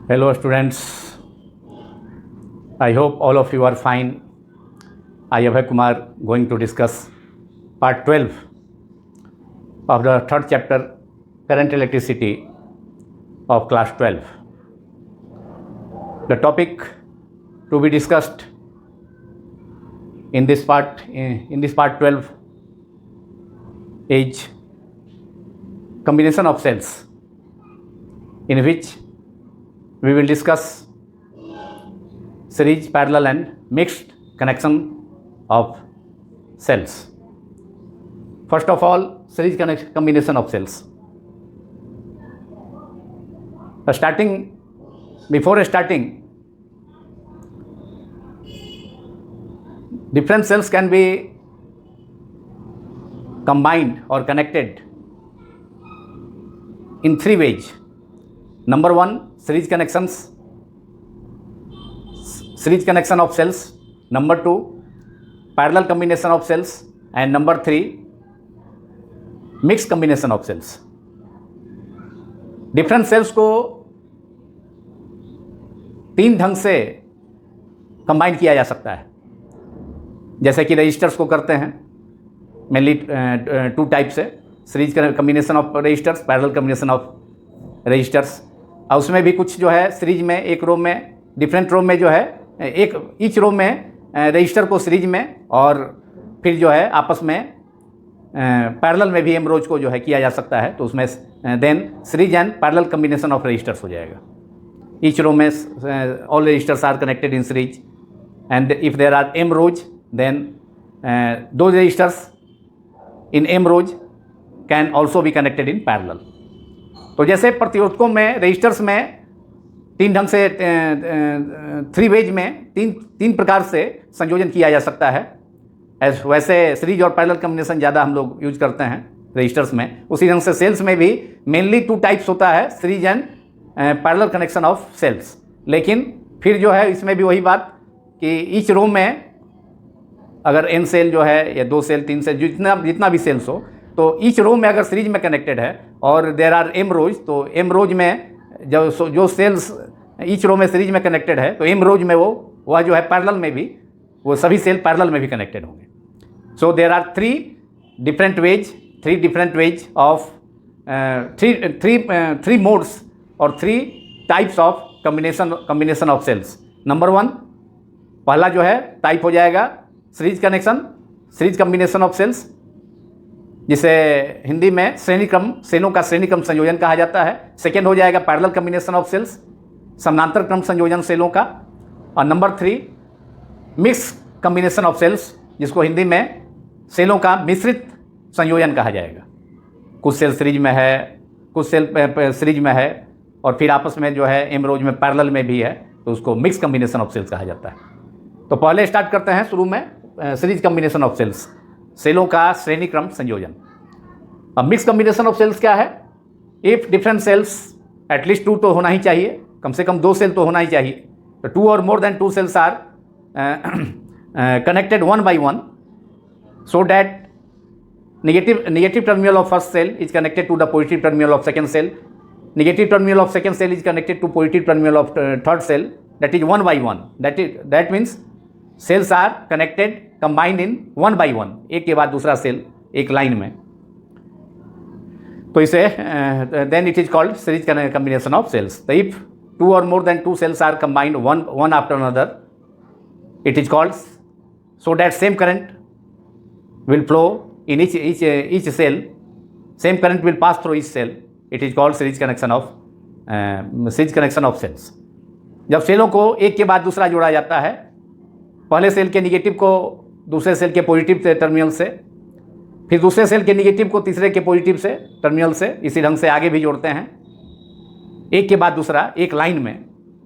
Hello students, I hope all of you are fine. I Abhay Kumar going to discuss part 12 of the third chapter current electricity of class 12. The topic to be discussed in this part 12 is combination of cells, in which we will discuss series, parallel and mixed connection of cells. First of all, series combination of cells. Before starting, different cells can be combined or connected in three ways. Number one, series connection of cells. Number two, parallel combination of cells. And number three, mixed combination of cells. Different cells को तीन ढंग से combine किया जा सकता है, जैसे कि रजिस्टर्स को करते हैं मेनली टू टाइप से, series combination of resistors, parallel combination of resistors. और उसमें भी कुछ जो है सीरीज में, एक रो में, डिफरेंट रो में जो है ईच रो में रजिस्टर को सीरीज में, और फिर जो है आपस में पैरेलल में भी एम रोज को जो है किया जा सकता है। तो उसमें then series and parallel combination of resistors हो जाएगा। ईच रो में all resistors are connected in series, and if there are M rows then दो resistors in M rows can also be connected in parallel. तो जैसे प्रतिरोधकों में, registers में तीन ढंग से, थ्री वेज में तीन प्रकार से संयोजन किया जा सकता है। वैसे सीरीज और पैरेलल कम्बिनेशन ज़्यादा हम लोग यूज करते हैं रजिस्टर्स में। उसी ढंग से सेल्स में भी मेनली टू टाइप्स होता है, series and parallel connection of cells. लेकिन फिर जो है इसमें भी वही बात कि ईच रो में अगर एन सेल जो है, या दो सेल, तीन सेल, जितना भी सेल्स हो, तो ईच रो में अगर सीरीज में कनेक्टेड है और देर आर एम रोज, तो एम रोज में जो सेल्स ईच रो में सीरीज में कनेक्टेड है, तो एम रोज में वह जो है पैरेलल में भी, वो सभी सेल पैरेलल में भी कनेक्टेड होंगे। So there are three different ways of three modes और three types of combination of cells. Number one, पहला जो है टाइप हो जाएगा सीरीज कम्बिनेशन ऑफ सेल्स, जिसे हिंदी में सेलों का श्रेणी क्रम संयोजन कहा जाता है। सेकेंड हो जाएगा पैरेलल कम्बिनेशन ऑफ सेल्स, समानांतर क्रम संयोजन सेलों का। और number three, mix combination of cells, जिसको हिंदी में सेलों का मिश्रित संयोजन कहा जाएगा। कुछ सेल सीरीज में है, कुछ सेल सीरीज में है, और फिर आपस में जो है एम रोज में पैरेलल में भी है, तो उसको मिक्स कम्बिनेशन ऑफ सेल्स कहा जाता है। तो पहले स्टार्ट करते हैं शुरू में सीरीज कम्बिनेशन ऑफ सेल्स, सेलों का श्रेणी क्रम संयोजन। अब मिक्स कम्बिनेशन ऑफ सेल्स क्या है? If different cells, at least to तो होना ही चाहिए, कम से कम दो सेल तो होना ही चाहिए। तो टू और more than two cells are connected one by one, so that negative terminal of first cell is connected to the positive terminal of second cell, negative terminal of second cell is connected to positive terminal of third cell, that is one by one. That means cells are connected, combined in one by one, एक के बाद दूसरा cell एक line में। तो इसे then it is called series combination of cells. So if two or more than two cells are combined one after another, it is called, so that same current will flow in each cell, same current will pass through each cell. It is called series connection of cells. जब सेलों को एक के बाद दूसरा जोड़ा जाता है, पहले सेल के निगेटिव को दूसरे सेल के पॉजिटिव टर्मिनल से, फिर दूसरे सेल के निगेटिव को तीसरे के पॉजिटिव से टर्मिनल से, इसी ढंग से आगे भी जोड़ते हैं, एक के बाद दूसरा, एक लाइन में,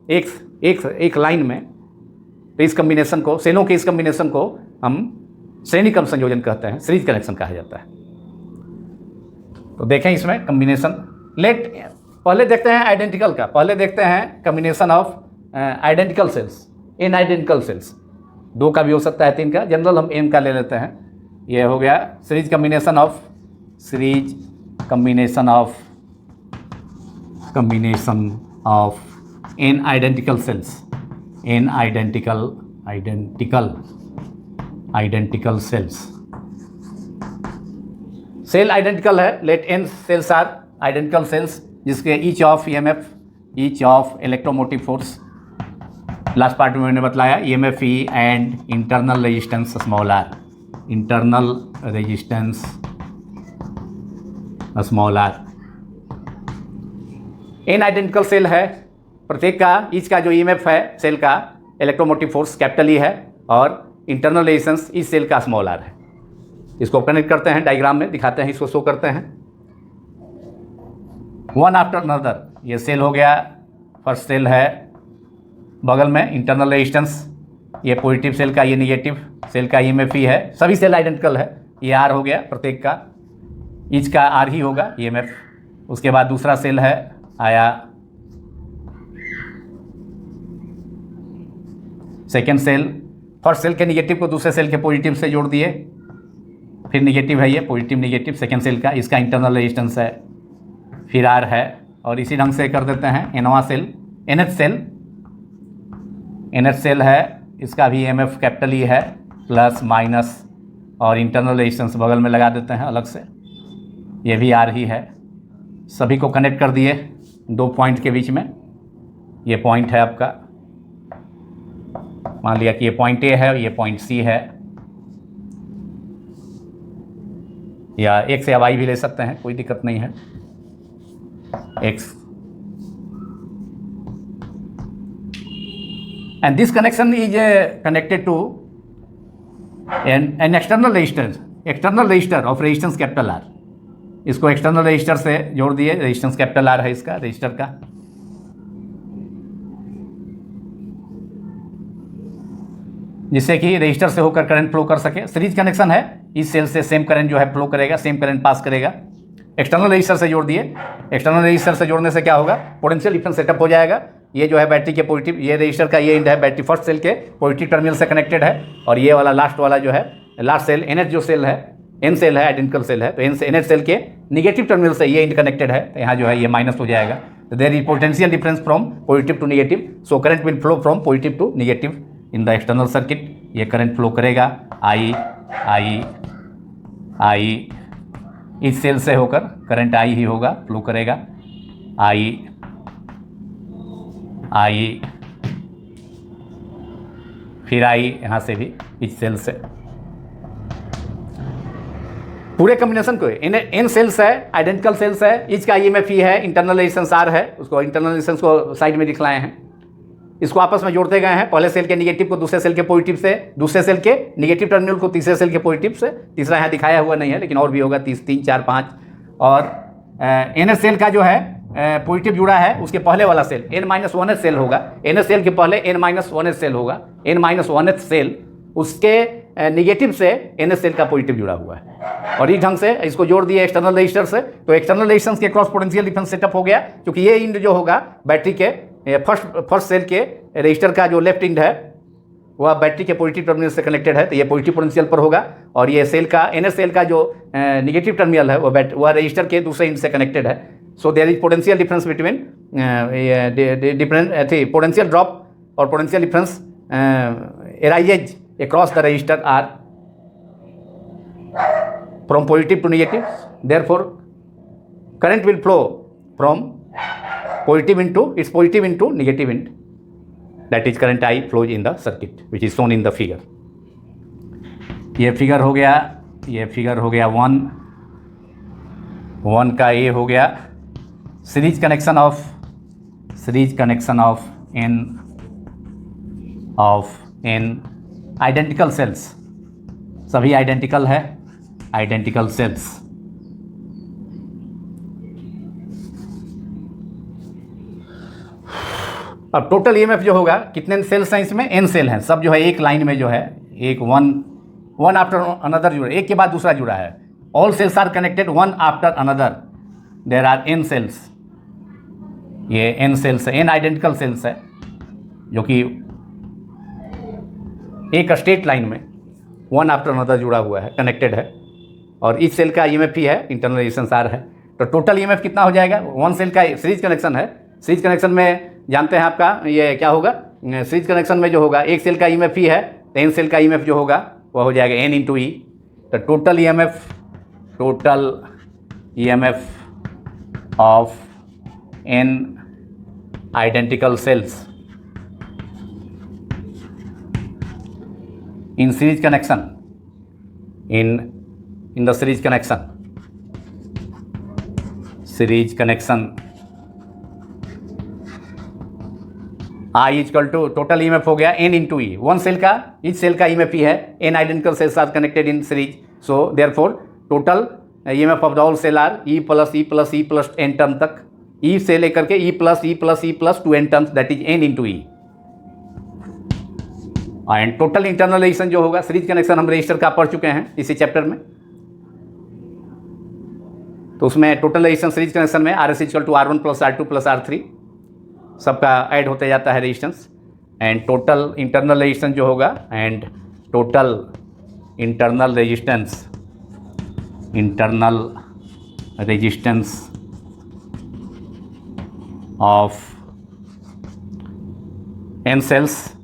एक लाइन में। तो इस कम्बिनेशन को, सेलों के इस कम्बिनेशन को हम श्रेणी क्रम संयोजन कहते हैं, सीरीज कनेक्शन कहा जाता है। तो देखें इसमें कम्बिनेशन, पहले देखते हैं आइडेंटिकल का, पहले देखते हैं combination of identical cells, in identical sales. दो का भी हो सकता है, तीन का, जनरल हम एन का ले लेते हैं। ये हो गया series combination of in identical cells, in identical cells. Cell identical है, let n cells are identical cells जिसके each of EMF, each of electromotive force, last part में मैंने बताया EMF E and internal resistance small r, internal resistance small r। n identical cell है, प्रत्येक का each का जो EMF है सेल का इलेक्ट्रोमोटिव फोर्स कैपिटल E है और इंटरनल रेजिस्टेंस इस सेल का स्मॉल r है। इसको कनेक्ट करते हैं, डायग्राम में दिखाते हैं, इसको शो करते हैं। वन आफ्टर अनदर, ये सेल हो गया, फर्स्ट सेल है, बगल में इंटरनल रेजिस्टेंस, ये पॉजिटिव सेल का, ये निगेटिव सेल का EMF ही है, सभी सेल आइडेंटिकल है, ये R हो गया, प्रत्येक का ईच का R ही होगा EMF। उसके बाद दूसरा सेल है आया, सेकेंड सेल, फर्स्ट सेल के निगेटिव को दूसरे सेल के पॉजिटिव से जोड़ दिए, फिर निगेटिव है ये, पॉजिटिव निगेटिव सेकेंड सेल का, इसका इंटरनल रेजिस्टेंस है, फिर R है, और इसी ढंग से कर देते हैं nवां सेल, NH सेल है, इसका भी EMF कैपिटल E है, प्लस माइनस, और इंटरनल रेजिस्टेंस बगल में लगा देते हैं अलग से, ये भी R ही है। सभी को कनेक्ट कर दिए दो पॉइंट के बीच में, ये पॉइंट है आपका, मान लिया कि ये पॉइंट A है, ये पॉइंट C है, या X या Y भी ले सकते हैं, कोई दिक्कत नहीं है, X। And this connection is connected to an external resistor of resistance capital R। इसको एक्सटर्नल रजिस्टर से जोड़ दिए, रेजिस्टेंस कैपिटल R है इसका, रजिस्टर का। जिससे कि रजिस्टर से होकर करंट फ्लो कर सके। सीरीज कनेक्शन है, इस सेल से सेम करंट जो है फ्लो करेगा, सेम करंट पास करेगा। एक्सटर्नल रजिस्टर से जोड़ दिए, एक्सटर्नल रजिस्टर से जोड़ने से क्या होगा, पोटेंशियल डिफरेंस सेटअप हो जाएगा। ये जो है बैटरी के पॉजिटिव, ये रजिस्टर का ये एंड है बैटरी फर्स्ट सेल के पॉजिटिव टर्मिनल से कनेक्टेड है, और ये वाला लास्ट वाला जो है लास्ट सेल NH जो सेल है, N सेल है, आइडेंटिकल सेल है, तो NH सेल के निगेटिव टर्मिनल से ये एंड कनेक्टेड है, तो यहाँ जो है ये माइनस हो जाएगा। तो there is potential difference from positive to negative, so current will flow from positive to negative in the external circuit. ये करंट फ्लो करेगा I इस सेल से होकर करंट I ही होगा, फ्लो करेगा I फिर I यहाँ से भी इस सेल से, पूरे कॉम्बिनेशन को N सेल्स है, आइडेंटिकल सेल्स है, ईच का EMF ही है, इंटरनल रेजिस्टेंस R है, उसको इंटरनल रेजिस्टेंस को साइड में दिखलाए हैं। इसको आपस में जोड़ते गए हैं, पहले सेल के निगेटिव को दूसरे सेल के पॉजिटिव से, दूसरे सेल के निगेटिव टर्मिनल को तीसरे सेल के पॉजिटिव से, तीसरा यहाँ दिखाया हुआ नहीं है लेकिन और भी होगा, 3 4 5। और NH सेल का जो है पॉजिटिव जुड़ा है, उसके पहले वाला सेल N-1H सेल होगा, NH सेल के पहले N-1H सेल होगा, N-1H सेल उसके निगेटिव से NH सेल का पॉजिटिव जुड़ा हुआ है। और इस ढंग से इसको जोड़ दिए एक्सटर्नल रजिस्टर से, तो एक्सटर्नल रेजिस्टेंस के क्रॉस पोटेंशियल डिफरेंस सेटअप हो गया, क्योंकि ये इंड जो होगा बैटरी के फर्स्ट सेल के रजिस्टर का जो लेफ्ट इंड है वह बैटरी के पॉजिटिव टर्मिनल से कनेक्टेड है, तो ये पॉजिटिव पोटेंशियल पर होगा। और ये सेल का NH सेल का जो निगेटिव टर्मिनल है वह रजिस्टर के दूसरे इंड से कनेक्टेड है। So there is potential difference between potential drop और potential difference arises across the resistor R from positive to negative. Therefore, current will flow from positive into negative end. That is current I flows in the circuit, which is shown in the figure. ये figure हो गया, ये figure हो गया 1 का ये हो गया series connection of N identical sales, सभी आइडेंटिकल है, आइडेंटिकल सेल्स। अब टोटल EMF जो होगा, कितने सेल्स हैं इसमें, N सेल हैं, सब जो है एक लाइन में जो है, एक वन आफ्टर अनदर जुड़ा, एक के बाद दूसरा जुड़ा है। All cells are connected one after another, there are N cells, ये N सेल्स है, N आइडेंटिकल सेल्स है, जो कि एक स्ट्रेट लाइन में वन आफ्टर अनदर जुड़ा हुआ है, कनेक्टेड है। और इस सेल का EMF ही है, इंटरनल रेजिस्टेंस R है। तो टोटल EMF कितना हो जाएगा, वन सेल का सीरीज कनेक्शन है, सीरीज कनेक्शन में जानते हैं आपका ये क्या होगा, सीरीज कनेक्शन में जो होगा एक सेल का ईएमएफ ही है, तो एन सेल का ईएमएफ जो होगा वह हो जाएगा एन इंटू ई। तो total EMF of N identical cells in series connection in the series connection I equal to total EMF हो गया n into E. One cell का, इच सेल का ईएमएफ ही है, n identical cells are connected in series, so therefore total EMF of the whole cell are E plus E plus E plus n term तक, E से लेकर के E plus E plus E plus two n terms, that is n into E. And total internal resistance जो होगा, series connection हम register का पढ़ चुके हैं इसी चैप्टर में, तो उसमें टोटल रेजिस्टेंस सीरीज कनेक्शन में R S equal to R1 plus R2 plus R3 सबका ऐड होते जाता है resistance. And total internal resistance जो होगा, and total internal resistance of n cells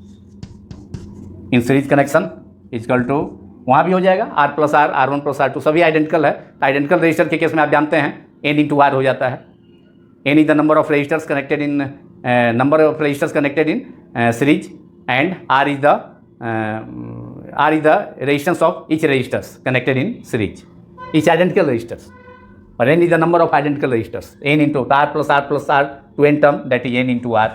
in series connection equal to, वहाँ भी हो जाएगा R plus R, R1 plus R2 सभी आइडेंटिकल है। आइडेंटिकल रजिस्टर के केस में आप जानते हैं n इंटू R हो जाता है। n is the number of resistors connected in series, and R is the resistance of each resistors connected in series, each identical resistors, और n is the number of identical resistors, n into R plus R to n term, that is n into R।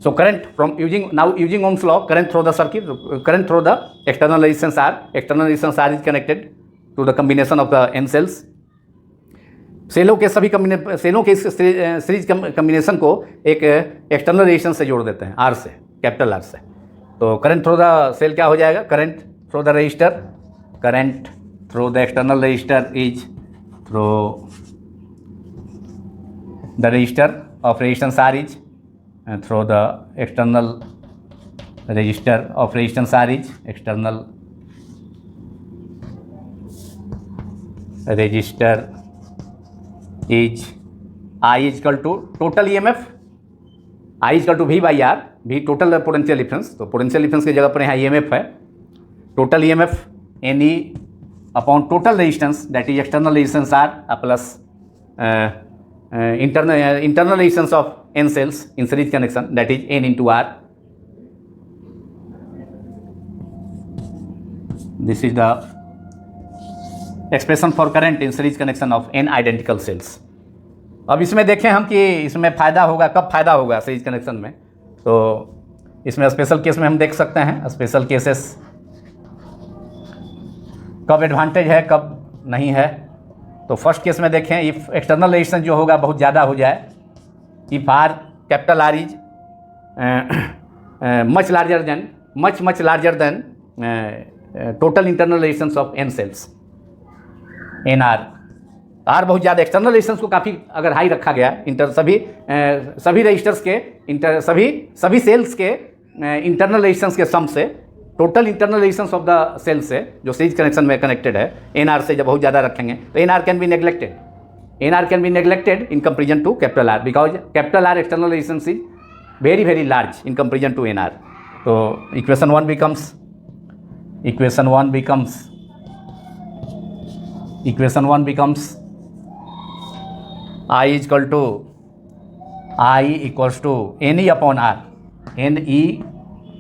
So current from using Ohm's law, current through the circuit, current through the external resistance R is connected to the combination of the n cells. सेलों के सभी सेलों के series combination को एक external resistance से जोड़ देते हैं, R से, कैपिटल R से। तो करंट थ्रू द सेल क्या हो जाएगा, current through the register, current through the external register is through the register of resistance R is through the external resistor of resistance R is external resistor is I is equal to total EMF, I is equal to V by R, V total potential difference, तो potential difference की जगह पर यहाँ EMF है, total EMF NE upon total resistance, that is external resistance R plus internal resistance of n cells in series connection, that is n into R. This is the expression for current in series connection of n identical cells. अब इसमें देखें हम कि इसमें फ़ायदा होगा, कब फ़ायदा होगा सीरीज कनेक्शन में, तो इसमें स्पेशल केस में हम देख सकते हैं, स्पेशल केसेस कब एडवांटेज है कब नहीं है। तो फर्स्ट केस में देखें, इफ़ एक्सटर्नल रेजिस्टेंस जो होगा बहुत ज़्यादा हो जाए, if R capital R is much larger than total internal resistance of n cells, NR, R बहुत ज़्यादा एक्सटर्नल रेजिस्टेंस को काफ़ी अगर हाई रखा गया, सभी रजिस्टर्स के सभी सेल्स के इंटरनल रेजिस्टेंस के सम से total internal resistance of the cell से जो सीरीज कनेक्शन में कनेक्टेड है, NR से जब बहुत ज़्यादा रखेंगे तो NR can be neglected, NR can be neglected in comparison to capital R, because capital R external resistance is very very large in comparison to NR. So equation 1 becomes I equals to NE upon R, NE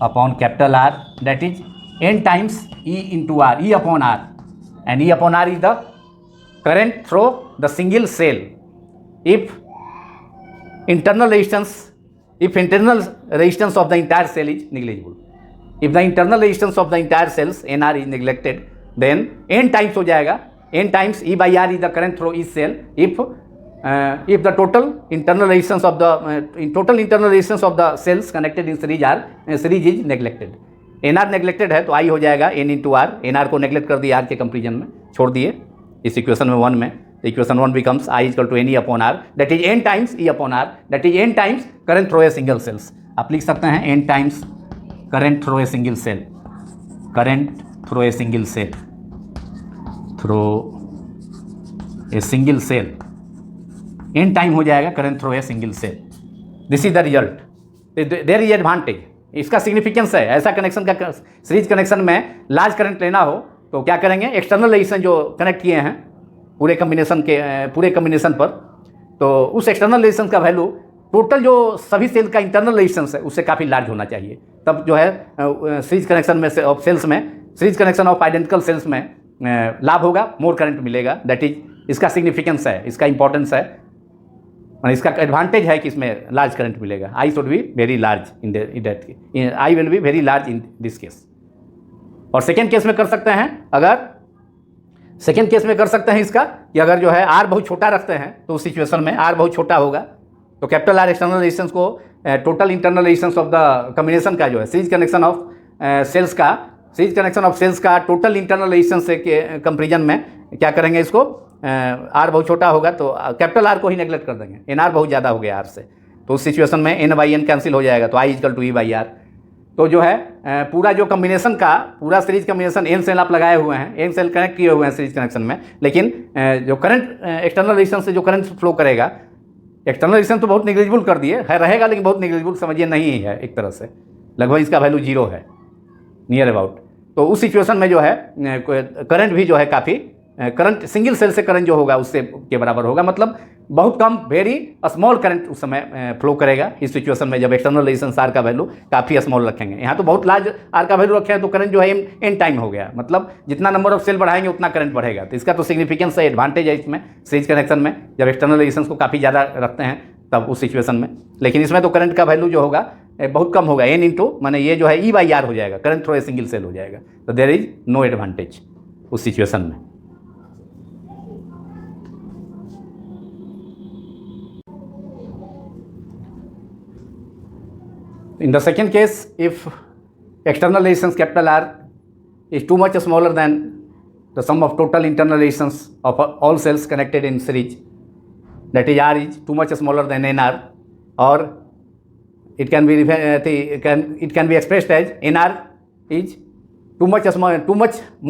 upon capital R, that is n times E into R, E upon R, and E upon R is the current through the single cell. If internal resistance of the entire cell is negligible, if the internal resistance of the entire cells NR is neglected, then n times हो जाएगा, n times E by R is the current through each cell. If the total internal resistance of the cells connected in series is neglected, NR neglected है तो I हो जाएगा n into R, NR को neglect कर दिया R के comparison में, छोड़ दिए इस इक्वेशन में 1 में, equation 1 becomes I equal to NE upon R, that is n times E upon R, that is n times current through a single cells. आप लिख सकते हैं n times current through a single cell, n time हो जाएगा current through a single cell. This is the result, there is advantage. इसका significance है, ऐसा connection का सीरीज कनेक्शन में लार्ज करंट लेना हो तो क्या करेंगे, एक्सटर्नल रेजिस्टेंस जो कनेक्ट किए हैं पूरे कम्बिनेशन पर, तो उस एक्सटर्नल रेजिस्टेंस का वैल्यू टोटल जो सभी सेल का इंटरनल रेजिस्टेंस है उससे काफ़ी लार्ज होना चाहिए। तब जो है सीरीज कनेक्शन में ऑफ सेल्स में, series connection of identical sales में लाभ होगा, मोर करंट मिलेगा। दैट इज इसका सिग्निफिकेंस है, इसका इंपॉर्टेंस है, और इसका एडवांटेज है कि इसमें लार्ज करंट मिलेगा। I should be very large in that, I will be very large in this case. और सेकेंड केस में कर सकते हैं, अगर सेकेंड केस में कर सकते हैं इसका कि अगर जो है आर बहुत छोटा रखते हैं तो उस सिचुएशन में आर बहुत छोटा होगा तो कैपिटल आर एक्सटर्नल रेजिस्टेंस को total internal resistance of the combination का जो है सीरीज कनेक्शन ऑफ सेल्स का टोटल इंटरनल रेजिस्टेंस से कंपेरिजन में क्या करेंगे, इसको आर बहुत छोटा होगा तो कैपिटल आर को ही नेगलेक्ट कर देंगे, एन आर बहुत ज़्यादा हो गया आर से, तो उस सिचुएशन में एन बाई एन कैंसिल हो जाएगा, तो I is equal to E by R. तो जो है पूरा जो कम्बिनेशन का पूरा सीरीज कम्बिनेशन एन सेल आप लगाए हुए हैं, एन सेल कनेक्ट किए हुए हैं सीरीज कनेक्शन में, लेकिन जो करंट एक्सटर्नल रेजिस्टेंस से जो करंट फ्लो करेगा, एक्सटर्नल रेजिस्टेंस तो बहुत निग्लिजिबल कर दिए है, रहेगा लेकिन बहुत निग्लिजिबल समझिए नहीं है, एक तरह से लगभग इसका वैल्यू 0 है नियर अबाउट। तो उस सिचुएशन में जो है करंट भी जो है काफ़ी करंट सिंगल सेल से करंट जो होगा उससे के बराबर होगा, मतलब बहुत कम वेरी स्मॉल करंट उस समय फ्लो करेगा इस सिचुएशन में जब एक्सटर्नल रेजिस्टेंस आर का वैल्यू काफ़ी स्मॉल रखेंगे। यहाँ तो बहुत लार्ज आर का वैल्यू रखे हैं तो करंट जो है एन टाइम हो गया, मतलब जितना नंबर ऑफ सेल बढ़ाएंगे उतना करंट बढ़ेगा। तो इसका तो सिग्निफिकेंस है, एडवांटेज है इसमें सीरीज कनेक्शन में, जब एक्सटर्नल रेजिस्टेंस को काफ़ी ज़्यादा रखते हैं तब उस सिचुएशन में। लेकिन इसमें तो करंट का वैल्यू जो होगा बहुत कम होगा, एन इंटू माने ये जो है ई बाई आर हो जाएगा, current through a single cell हो जाएगा, तो देयर इज नो एडवांटेज उस सिचुएशन में। In the second case, if external resistance capital R is too much smaller than the sum of total internal resistance of all cells connected in series, that is R is too much smaller than NR, or it can be expressed as NR is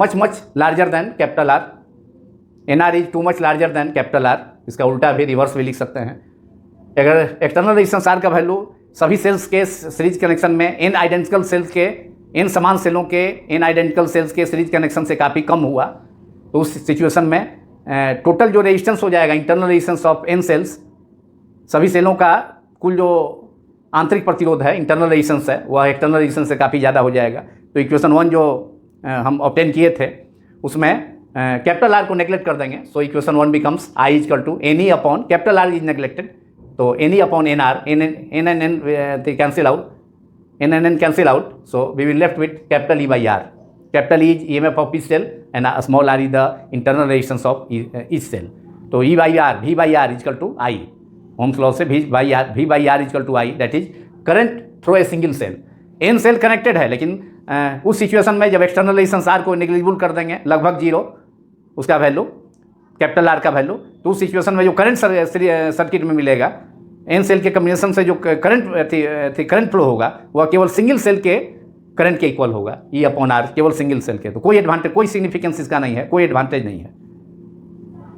much larger than capital R. NR is too much larger than capital R. इसका उल्टा भी reverse भी लिख सकते हैं। अगर external resistance R का value सभी सेल्स के सीरीज कनेक्शन में एन आइडेंटिकल सेल्स के एन समान सेलों के एन आइडेंटिकल सेल्स के सीरीज कनेक्शन से काफ़ी कम हुआ तो उस सिचुएशन में टोटल जो रेजिस्टेंस हो जाएगा internal resistance of N cells, सभी सेलों का कुल जो आंतरिक प्रतिरोध है इंटरनल रेजिस्टेंस है वह एक्सटर्नल रेजिस्टेंस से काफ़ी ज़्यादा हो जाएगा। तो इक्वेशन 1 जो हम ऑब्टेन किए थे उसमें कैपिटल आर को नेगलेक्ट कर देंगे, so equation 1 becomes I is equal to N E upon capital R is neglected, तो N E upon N R, N N cancel out, N cancel out, so we will left with capital E by R. Capital E is EMF of each cell and small R is the internal resistance of each cell. तो E by R, V by R is equal to I, Ohm's law से we by R is equal to I, that is current through a single cell. N cell connected है लेकिन उस situation में जब external resistance R को negligible कर देंगे लगभग 0 उसका वैल्यू कैपिटल आर का वैल्यू, तो उस सिचुएशन में जो करंट सर्किट में मिलेगा एन सेल के कम्बिनेशन से जो करंट फ्लो होगा वह केवल सिंगल सेल के करंट के इक्वल होगा, ई अपॉन आर, केवल सिंगल सेल के। तो कोई एडवांटेज, कोई सिग्निफिकेंस इसका नहीं है, कोई एडवांटेज नहीं है।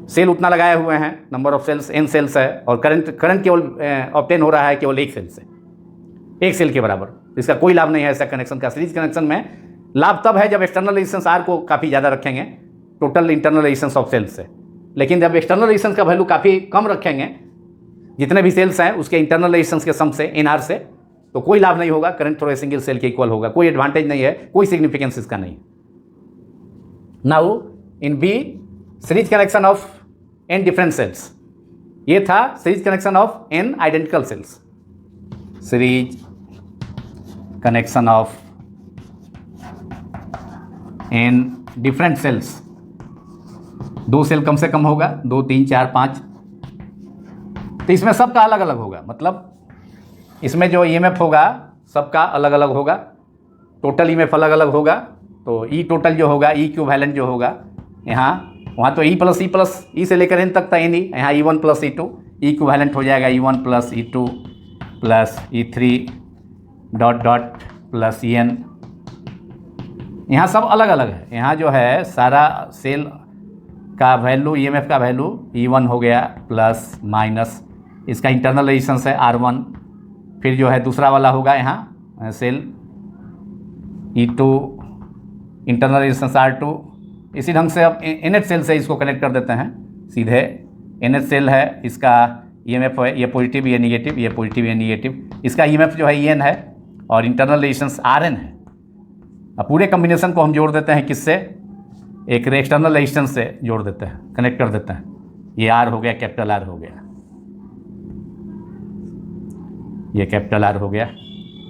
सेल उतना लगाए हुए हैं, number of cells N cells है और करंट केवल ऑब्टेन हो रहा है केवल एक सेल से, एक सेल के बराबर। इसका कोई लाभ नहीं है ऐसा कनेक्शन का। सीरीज कनेक्शन में लाभ तब है जब एक्सटर्नल रेजिस्टेंस आर को काफ़ी ज़्यादा रखेंगे total internal resistance of cells से, लेकिन जब एक्सटर्नल रेजिस्टेंस का वैल्यू काफ़ी कम रखेंगे जितने भी सेल्स हैं उसके इंटरनल रेजिस्टेंस के सम से एन आर से, तो कोई लाभ नहीं होगा, current through a single cell के इक्वल होगा, कोई एडवांटेज नहीं है, कोई सिग्निफिकेंस इसका नहीं। Now in B series connection of N different cells, ये था series connection of N identical cells, series connection of N different cells, 2 cell कम से कम होगा, 2 3 4 5, तो इसमें सबका अलग अलग होगा, मतलब इसमें जो EMF होगा सबका अलग अलग होगा, टोटल EMF अलग अलग होगा। तो ई टोटल जो होगा, ई इक्विवेलेंट जो होगा यहाँ, वहाँ तो ई प्लस ई से लेकर एन तक था एन ई, यहाँ E1 प्लस E2, ई इक्विवेलेंट हो जाएगा E1 plus E2 plus E3 dot dot plus EN। यहाँ सब अलग अलग है, यहाँ जो है सारा सेल का वैल्यू EMF का वैल्यू E1 हो गया प्लस माइनस, इसका इंटरनल रेजिस्टेंस है R1 फिर जो है दूसरा वाला होगा यहाँ cell E2 internal resistance R2। इसी ढंग से अब NH सेल से इसको कनेक्ट कर देते हैं सीधे। NH सेल है, इसका EMF है, ये पॉजिटिव ये निगेटिव, ये पॉजिटिव ये निगेटिव, इसका EMF जो है EN है और इंटरनल रेजिस्टेंस RN है। अब पूरे कॉम्बिनेशन को हम जोड़ देते हैं किससे, एक एक्सटर्नल रेजिस्टेंस से जोड़ देते हैं, कनेक्ट कर देते हैं। ये R हो गया, कैपिटल R हो गया, ये कैपिटल R हो गया।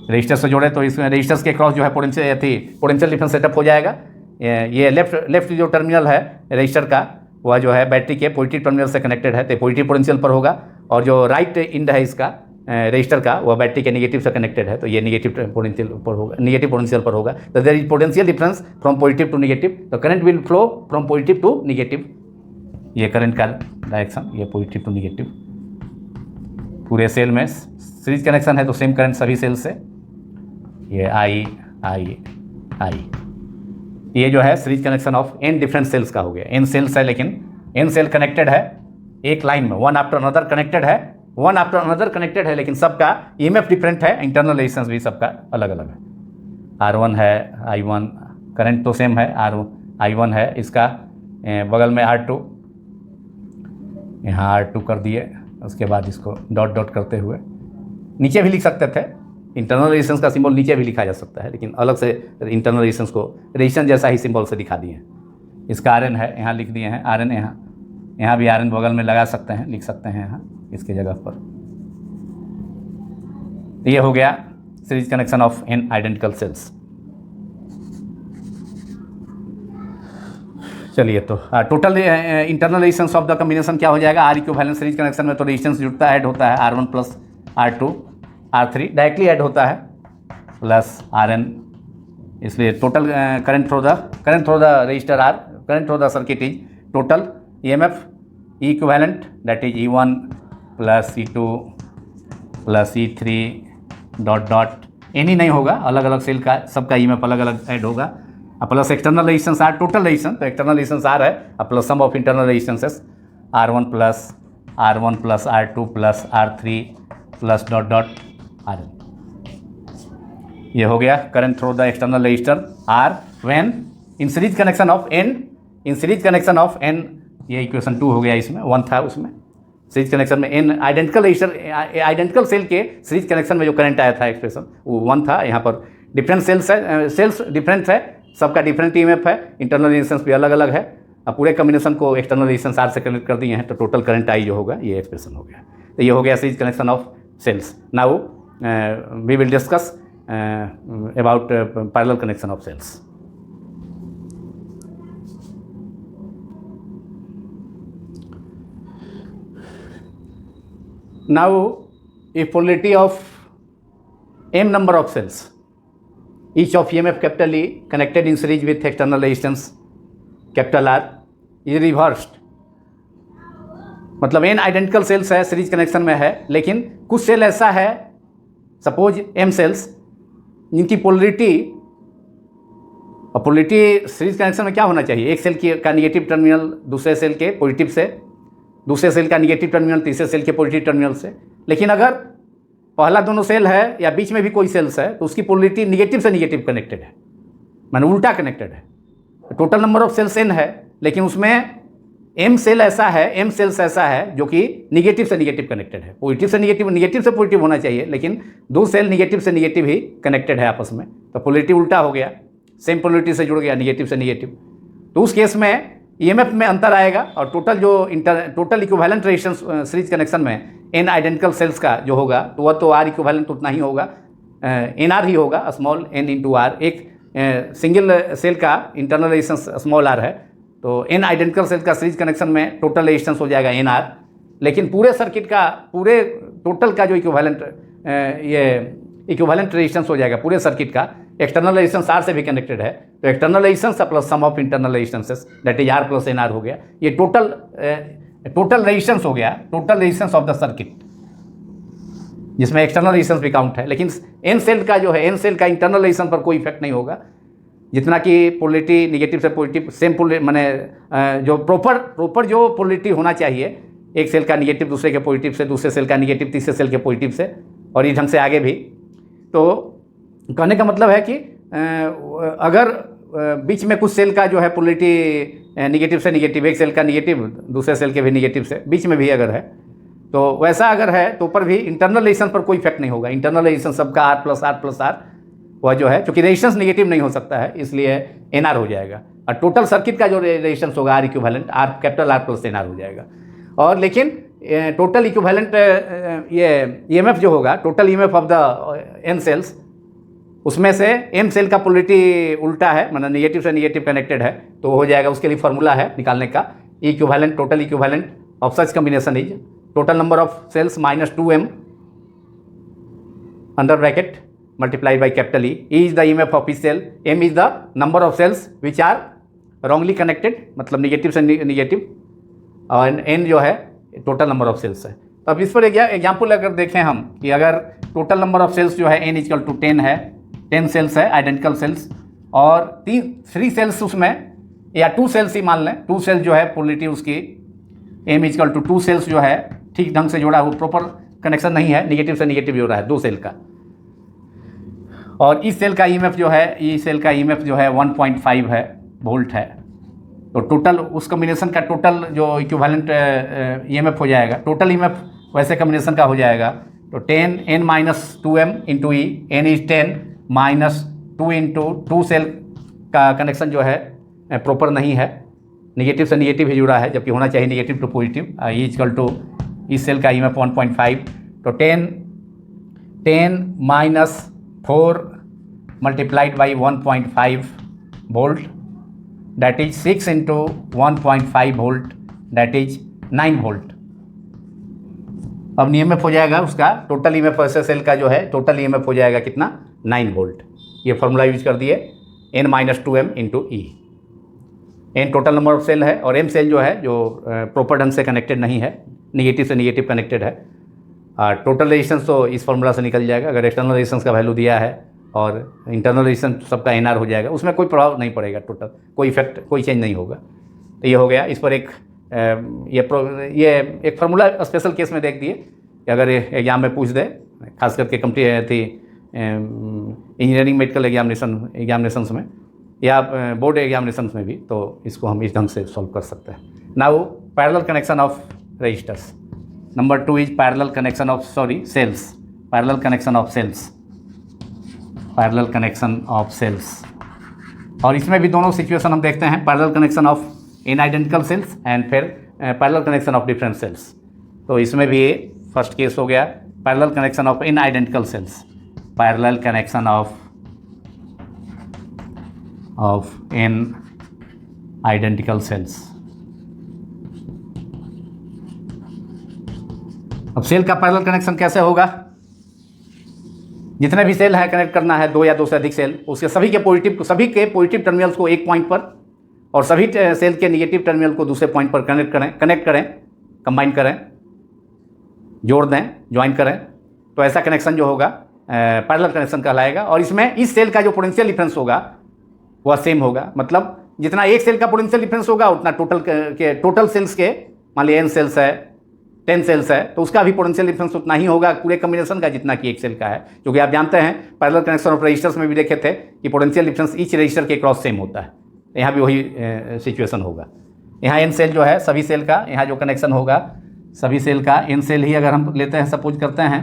रजिस्टर से जोड़े तो इसमें रजिस्टर्स के क्रॉस जो है पोटेंशियल डिफरेंस सेटअप हो जाएगा। ये लेफ्ट जो टर्मिनल है रजिस्टर का वह जो है बैटरी के पॉजिटिव टर्मिनल से कनेक्टेड है, तो पॉजिटिव पोटेंशियल पर होगा, और जो राइट एंड है इसका रजिस्टर का वह बैटरी के नेगेटिव से कनेक्टेड है, तो ये नेगेटिव पोटेंशियल पर होगा, नेगेटिव पोटेंशियल पर होगा। तो there is potential difference from positive to negative, तो current will flow from positive to negative. ये करंट का डायरेक्शन, ये पॉजिटिव टू नेगेटिव। पूरे सेल में सीरीज कनेक्शन है तो सेम करंट सभी सेल से, ये आई। ये जो है series connection of n different sales का हो गया। n सेल्स है लेकिन n सेल कनेक्टेड है एक लाइन में, वन आफ्टर अनदर कनेक्टेड है, लेकिन सबका EMF डिफरेंट है, इंटरनल रेजिस्टेंस भी सबका अलग अलग है। R1 है, I1, करंट तो सेम है, I1 है, इसका बगल में R2, यहाँ R2 कर दिए, उसके बाद इसको डॉट करते हुए नीचे भी लिख सकते थे। इंटरनल रेजिस्टेंस का सिंबल नीचे भी लिखा जा सकता है, लेकिन अलग से इंटरनल रेजिस्टेंस को रेजिस्टेंस जैसा ही सिंबल से दिखा दिए। इसका RN है, यहाँ लिख दिए हैं RN, यहाँ भी RN बगल में लगा सकते हैं, लिख सकते हैं यहाँ इसके जगह पर। ये हो गया series connection of n identical sales. चलिए, तो total internal resistance of the combination क्या हो जाएगा। R इक्विवेलेंट सीरीज कनेक्शन में तो रेजिस्टेंस जुड़ता है, ऐड होता है, R1 plus R2 R3 directly add होता है, प्लस RN, इसलिए total current through the register R, current through the circuit is total EMF E equivalent that is E1 plus E2 plus E3 dot any नहीं होगा, अलग अलग cell का सबका EMF अलग अलग ऐड होगा, plus external resistance R, total resistance, तो एक्सटर्नल रेजिस्टेंस R है, plus sum of internal resistances R1 plus R2 plus R3 plus dot RN। ये हो गया current through the external resistor R when in series connection of n, ये equation 2 हो गया, इसमें 1 था, उसमें सीरीज कनेक्शन में n identical resistor identical cell के सीरीज कनेक्शन में जो करंट आया था एक्सप्रेशन वो 1 था। यहाँ पर डिफरेंट सेल्स डिफरेंट है, सबका डिफरेंट EMF है, इंटरनल रेजिस्टेंस भी अलग अलग है। अब पूरे कॉम्बिनेशन को एक्सटर्नल रेजिस्टेंस R से कनेक्ट कर दिए हैं, तो टोटल करंट I जो होगा ये एक्सप्रेशन हो गया। तो ये हो गया series connection of cells. Now we will discuss about parallel connection of cells. Now, if polarity of m number of cells, each of EMF capital E connected in series with external resistance capital R is reversed, मतलब n identical cells है, series connection में है, लेकिन कुछ cell ऐसा है, suppose m sales, जिनकी polarity, और पोलरिटी सीरीज कनेक्शन में क्या होना चाहिए, एक सेल का निगेटिव टर्मिनल दूसरे सेल के पॉजिटिव से, दूसरे सेल का निगेटिव टर्मिनल तीसरे सेल के पॉजिटिव टर्मिनल से। लेकिन अगर पहला दोनों सेल है या बीच में भी कोई सेल्स है तो उसकी पोलरिटी निगेटिव से निगेटिव कनेक्टेड है, माने उल्टा कनेक्टेड है। Total number of cells n है, लेकिन उसमें m सेल्स ऐसा है जो कि निगेटिव से निगेटिव कनेक्टेड है, पॉजिटिव से पॉजिटिव होना चाहिए, लेकिन दो सेल निगेटिव से निगेटिव ही कनेक्टेड है आपस में, तो पोलरिटी उल्टा हो गया, सेम पोलरिटी से जुड़ गया, निगेटिव से निगेटिव। तो उस केस में EMF में अंतर आएगा, और total equivalent resistance series connection में n आइडेंटिकल सेल्स का जो होगा तो वह तो R इक्विवेलेंट उतना ही होगा, NR ही होगा, स्मॉल n इंटू R। एक सिंगल सेल का इंटरनल रेजिस्टेंस स्मॉल r है, तो n आइडेंटिकल सेल का सीरीज कनेक्शन में टोटल रेजिस्टेंस हो जाएगा NR, लेकिन पूरे सर्किट का, पूरे टोटल का जो इक्विवेलेंट रेजिस्टेंस हो जाएगा पूरे सर्किट का, एक्सटर्नल रेजिस्टेंस R से भी कनेक्टेड है, तो external resistance plus sum of internal resistances that is R plus NR हो गया। ये टोटल रेजिस्टेंस हो गया, total resistance of the circuit, जिसमें एक्सटर्नल रेजिस्टेंस भी काउंट है। लेकिन n सेल का जो है, n सेल का इंटरनल रेजिस्टेंस पर कोई इफेक्ट नहीं होगा, जितना कि पोलरिटी निगेटिव से पॉजिटिव सेम माने जो प्रॉपर जो पोलरिटी होना चाहिए, एक सेल का निगेटिव दूसरे के पॉजिटिव से, दूसरे सेल का निगेटिव तीसरे सेल के पॉजिटिव से, और इस ढंग से आगे भी। तो कहने का मतलब है कि अगर बीच में कुछ सेल का जो है पोलरिटी निगेटिव से निगेटिव, एक सेल का निगेटिव दूसरे सेल के भी निगेटिव से बीच में भी अगर है, तो वैसा अगर है तो ऊपर भी इंटरनल रेजिस्टेंस पर कोई इफेक्ट नहीं होगा। इंटरनल रेजिस्टेंस सबका R+R+R वह जो है, क्योंकि रेजिस्टेंस निगेटिव नहीं हो सकता है, इसलिए NR हो जाएगा। और टोटल सर्किट का जो रेजिस्टेंस होगा R इक्विवेलेंट R+R+NR हो जाएगा। और लेकिन टोटल इक्विवेलेंट ये EMF जो होगा, total EMF of the N cells, उसमें से M सेल का पोलरिटी उल्टा है, मतलब निगेटिव से निगेटिव कनेक्टेड है, तो हो जाएगा। उसके लिए फॉर्मूला है निकालने का, equivalent total equivalent of such combination is total number of cells minus 2M under bracket multiplied by capital E is the EMF of each cell, M is the number of cells which are wrongly connected, मतलब negative से negative, और N जो है total number of sales है। तो अब इस पर एग्जाम्पल अगर देखें हम कि अगर टोटल नंबर ऑफ सेल्स जो है N = 10 है, 10 सेल्स है आइडेंटिकल सेल्स, और 3 सेल्स उसमें, या 2 सेल्स ही मान लें, 2 सेल्स जो है पोलरिटी उसकी M = 2 सेल्स जो है ठीक ढंग से जोड़ा हुआ, प्रॉपर कनेक्शन नहीं है, निगेटिव से निगेटिव जोड़ा है 2 सेल का। और इस सेल का EMF जो है, इस सेल का EMF जो है 1.5 है वोल्ट है। तो टोटल उस कॉम्बिनेशन का टोटल जो इक्विवेलेंट EMF हो जाएगा, टोटल EMF वैसे कॉम्बिनेशन का हो जाएगा, तो 10 N-2M into E, N is 10 -2 into 2 cell का कनेक्शन जो है प्रॉपर नहीं है, निगेटिव से निगेटिव ही जुड़ा है, जबकि होना चाहिए निगेटिव टू पॉजिटिव। E = इस सेल का EMF 1.5, तो 10 -4 multiplied by 1.5 volt, that is 6 into 1.5 volt, that is 9 volt। अब EMF हो जाएगा उसका टोटल EMF ऐसे सेल का जो है टोटल EMF हो जाएगा कितना, 9 वोल्ट। ये फॉर्मूला यूज कर दिए, N-2M into E। N total number of cell है, और M सेल जो है जो प्रॉपर ढंग से कनेक्टेड नहीं है, निगेटिव से निगेटिव कनेक्टेड है। टोटल रेजिस्टेंस तो इस फॉर्मूला से निकल जाएगा। अगर एक्सटर्नल रेजिस्टेंस का वैल्यू दिया है और इंटरनल रेजिस्टेंस सबका NR हो जाएगा, उसमें कोई प्रभाव नहीं पड़ेगा, टोटल कोई इफेक्ट, कोई चेंज नहीं होगा। तो ये हो गया। इस पर एक ये एक फार्मूला स्पेशल केस में देख दिए कि अगर एग्जाम में पूछ दे, खास करके इंजीनियरिंग मेडिकल एग्जामिनेशंस में या बोर्ड एग्जामिनेशंस में भी, तो इसको हम इस ढंग से सॉल्व कर सकते हैं। Now parallel connection of resistors. Number 2 is parallel connection of cells, parallel connection of cells, parallel connection of cells. और इसमें भी दोनों सिचुएशन हम देखते हैं, parallel connection of in identical cells and फिर parallel connection of different cells. तो इसमें भी फर्स्ट केस हो गया parallel connection of in identical cells, parallel connection of in identical cells. अब सेल का पैरेलल कनेक्शन कैसे होगा? जितने भी सेल है कनेक्ट करना है, 2 या 2 से अधिक सेल, उसके सभी के पॉजिटिव टर्मिनल्स को एक पॉइंट पर और सभी सेल के निगेटिव टर्मिनल को दूसरे पॉइंट पर कनेक्ट करें, कंबाइन करें, जोड़ दें, ज्वाइन करें। तो ऐसा कनेक्शन जो होगा पैरेलल कनेक्शन कहलाएगा। और इसमें इस सेल का जो पोटेंशियल डिफरेंस होगा वह सेम होगा, मतलब जितना एक सेल का पोटेंशियल डिफरेंस होगा उतना टोटल सेल्स के, मान लीजिए N सेल्स है, 10 सेल्स है, तो उसका भी पोटेंशियल डिफरेंस उतना ही होगा पूरे कॉम्बिनेशन का जितना कि एक सेल का है। क्योंकि आप जानते हैं पैरेलल कनेक्शन ऑफ रजिस्टर्स में भी देखे थे कि पोटेंशियल डिफरेंस ईच रजिस्टर के क्रॉस सेम होता है। यहाँ भी वही सिचुएशन होगा। यहाँ N सेल जो है सभी सेल का, यहाँ जो कनेक्शन होगा सभी सेल का, N सेल ही अगर हम लेते हैं, सपोज करते हैं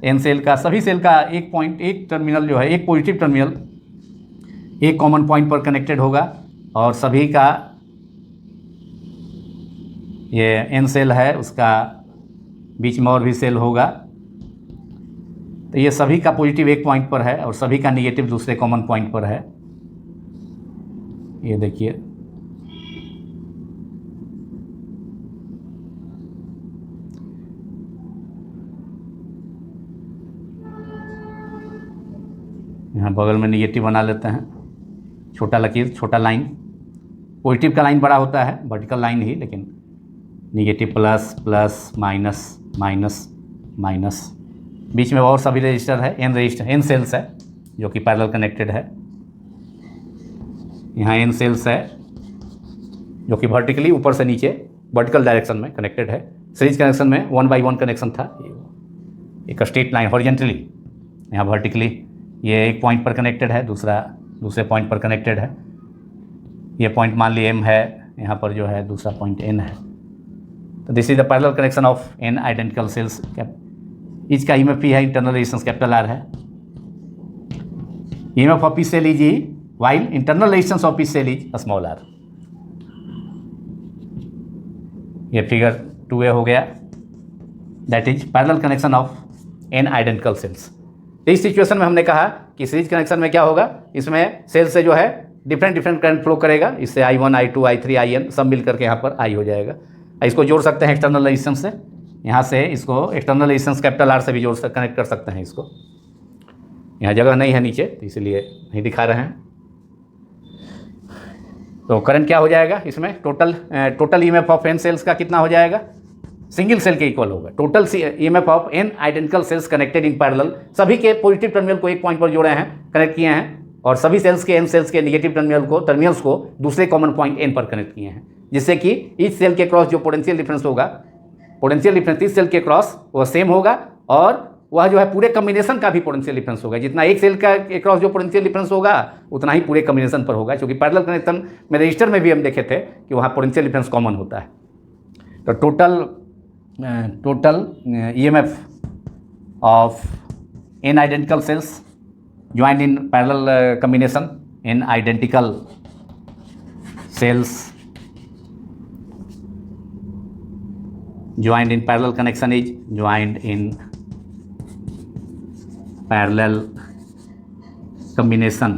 N सेल का, सभी सेल का एक टर्मिनल जो है, एक पॉजिटिव टर्मिनल एक कॉमन पॉइंट पर कनेक्टेड होगा, और सभी का ये N सेल है उसका बीच में और भी सेल होगा, तो ये सभी का पॉजिटिव एक पॉइंट पर है और सभी का निगेटिव दूसरे कॉमन पॉइंट पर है। ये देखिए, यहाँ बगल में निगेटिव बना लेते हैं, छोटा लकीर, छोटा लाइन। पॉजिटिव का लाइन बड़ा होता है, वर्टिकल लाइन ही, लेकिन negative plus plus minus minus minus. बीच में और सभी रजिस्टर है, N सेल्स है जो कि पैरेलल कनेक्टेड है। यहाँ N सेल्स है जो कि वर्टिकली ऊपर से नीचे वर्टिकल डायरेक्शन में कनेक्टेड है। सीरीज कनेक्शन में 1 by 1 कनेक्शन था, एक स्ट्रेट लाइन हॉरिजेंटली, यहाँ वर्टिकली ये एक पॉइंट पर कनेक्टेड है, दूसरा दूसरे पॉइंट पर कनेक्टेड है। ये पॉइंट मान ली M है, यहाँ पर जो है दूसरा पॉइंट N है। तो this is the parallel connection of N identical sales. Each का EMF P है, इंटरनल रेजिस्टेंस कैपिटल R है। EMF of each cell is E while internal resistance of each cell is small r। ये figure 2A हो गया, that is parallel connection of N identical sales. इस situation में हमने कहा कि सीरीज कनेक्शन में क्या होगा, इसमें सेल से जो है डिफरेंट करंट फ्लो करेगा, इससे I1 I2 I3 IN सब मिल करके यहाँ पर I हो जाएगा। इसको जोड़ सकते हैं एक्सटर्नल रेजिस्टेंस से, यहाँ से इसको एक्सटर्नल रेजिस्टेंस कैपिटल R से भी कनेक्ट कर सकते हैं। इसको यहाँ जगह नहीं है नीचे, तो इसलिए नहीं दिखा रहे हैं। तो करंट क्या हो जाएगा इसमें, total EMF of N cells का कितना हो जाएगा, सिंगल सेल के इक्वल होगा। Total EMF of N identical cells connected in parallel, सभी के पॉजिटिव टर्मिनल को एक पॉइंट पर जोड़े हैं, कनेक्ट किए हैं, और सभी सेल्स के N सेल्स के नेगेटिव टर्मिनल्स को दूसरे कॉमन पॉइंट N पर कनेक्ट किए हैं, जिससे कि इस सेल के क्रॉस जो पोटेंशियल डिफरेंस होगा, पोटेंशियल डिफरेंस इस सेल के क्रॉस वह सेम होगा, और वह जो है पूरे कम्बिनेशन का भी पोटेंशियल डिफरेंस होगा। जितना एक सेल का क्रॉस जो पोटेंशियल डिफरेंस होगा उतना ही पूरे कम्बिनेशन पर होगा, क्योंकि पैरेलल कनेक्शन में रजिस्टर में भी हम देखे थे कि वहाँ पोटेंशियल डिफरेंस कॉमन होता है। तो total EMF of N identical sales joined in parallel combination, N identical sales joined in parallel connection is joined in parallel combination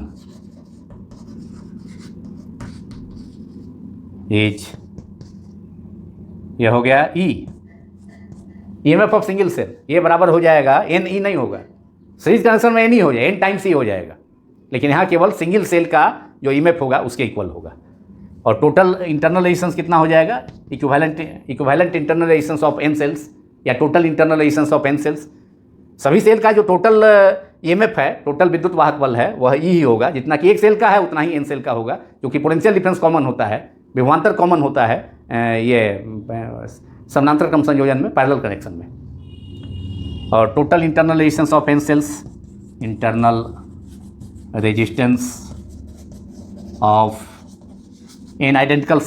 is, ये हो गया E। EMF of single cell ये बराबर हो जाएगा NE नहीं होगा, सीरीज कनेक्शन में NE हो जाएगा, N टाइम्स E हो जाएगा, लेकिन यहाँ केवल सिंगल सेल का जो EMF होगा उसके इक्वल होगा। और टोटल इंटरनल रेजिस्टेंस कितना हो जाएगा, equivalent internal resistance of N cells या total internal resistance of N cells. सभी सेल का जो टोटल EMF है, टोटल विद्युत वाहक बल है, वह E ही होगा। जितना कि एक सेल का है उतना ही N सेल का होगा, क्योंकि पोटेंशियल डिफरेंस कॉमन होता है, विभवांतर कॉमन होता है ये समानांतर क्रम संयोजन में, पैरेलल कनेक्शन में। और total internal resistance of N cells, internal resistance of N identical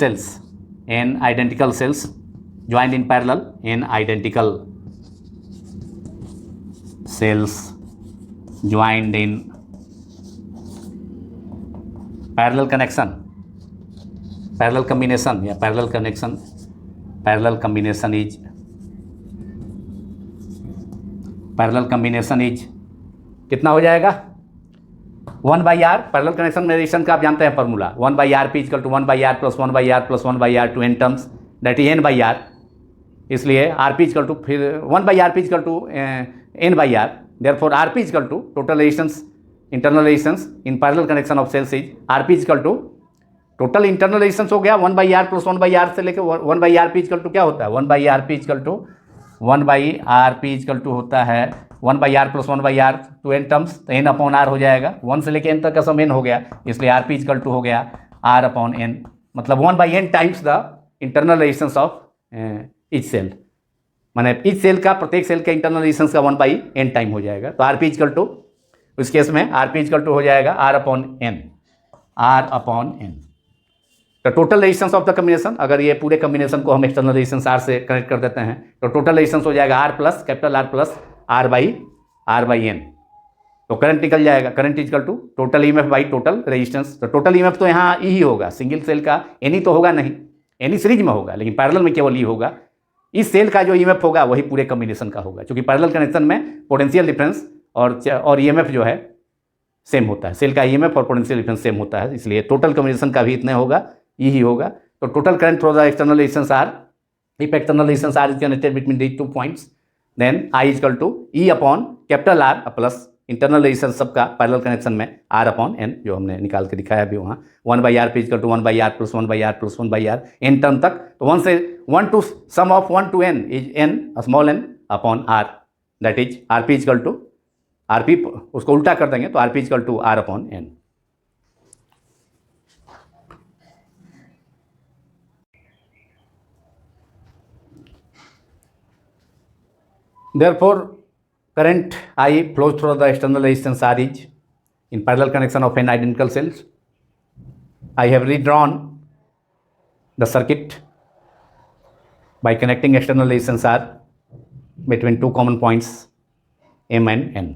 cells joined in parallel, N identical cells joined in parallel connection, parallel combination या parallel connection, parallel combination is कितना हो जाएगा 1/r। Parallel connection में resistance का आप जानते हैं formula, 1/r P = 1/r + 1/r + 1/r to N terms, that is N/r। इसलिए Rp = फिर 1/r P = N/r, therefore Rp = total resistance, internal resistance in parallel connection of cells is Rp = total internal resistance हो गया 1/r + 1/r से लेकर 1/r P = क्या होता है, 1/r P = होता है 1/r + 1/r to N terms, तो N/r हो जाएगा। 1 से लेकर N तक का सम N हो गया, इसलिए Rp = हो गया R/N, मतलब 1/n times the internal resistance of each cell, माने ईच सेल का, प्रत्येक सेल के इंटरनल रेजिस्टेंस का 1/n टाइम हो जाएगा। तो Rp = उस केस में Rp = हो जाएगा R/N। तो total resistance of the combination, अगर ये पूरे कम्बिनेशन को हम एक्सटर्नल रेजिस्टेंस R से कनेक्ट कर देते हैं तो टोटल रेजिस्टेंस हो जाएगा R प्लस R/N। तो करंट निकल जाएगा, current = total EMF by total resistance. तो टोटल EMF तो यहाँ E ही होगा, सिंगल सेल का NE तो होगा नहीं, NE सीरीज में होगा, लेकिन पैरेलल में केवल E होगा। इस सेल का जो EMF होगा वही पूरे कम्बिनेशन का होगा, क्योंकि पैरेलल कनेक्शन में पोटेंशियल डिफरेंस और EMF जो है सेम होता है, सेल का EMF और पोटेंशियल डिफरेंस सेम होता है, इसलिए टोटल कम्बिनेशन का भी इतने होगा, E ही होगा। तो total current through the external resistance R, if external resistance R is connected between these 2 points, then I = E/R plus internal resistance सबका पैरेलल कनेक्शन में R/N, जो हमने निकाल के दिखाया अभी वहाँ 1/r P = 1/r + 1/r + 1/r N term तक। तो 1 to sum of 1 to N is N small n/R, that is Rp = Rp, उसको उल्टा कर देंगे तो Rp = R/N। Therefore current I flows through the external resistance R is in parallel connection of n identical cells. I have redrawn the circuit by connecting external resistance R between two common points M and N.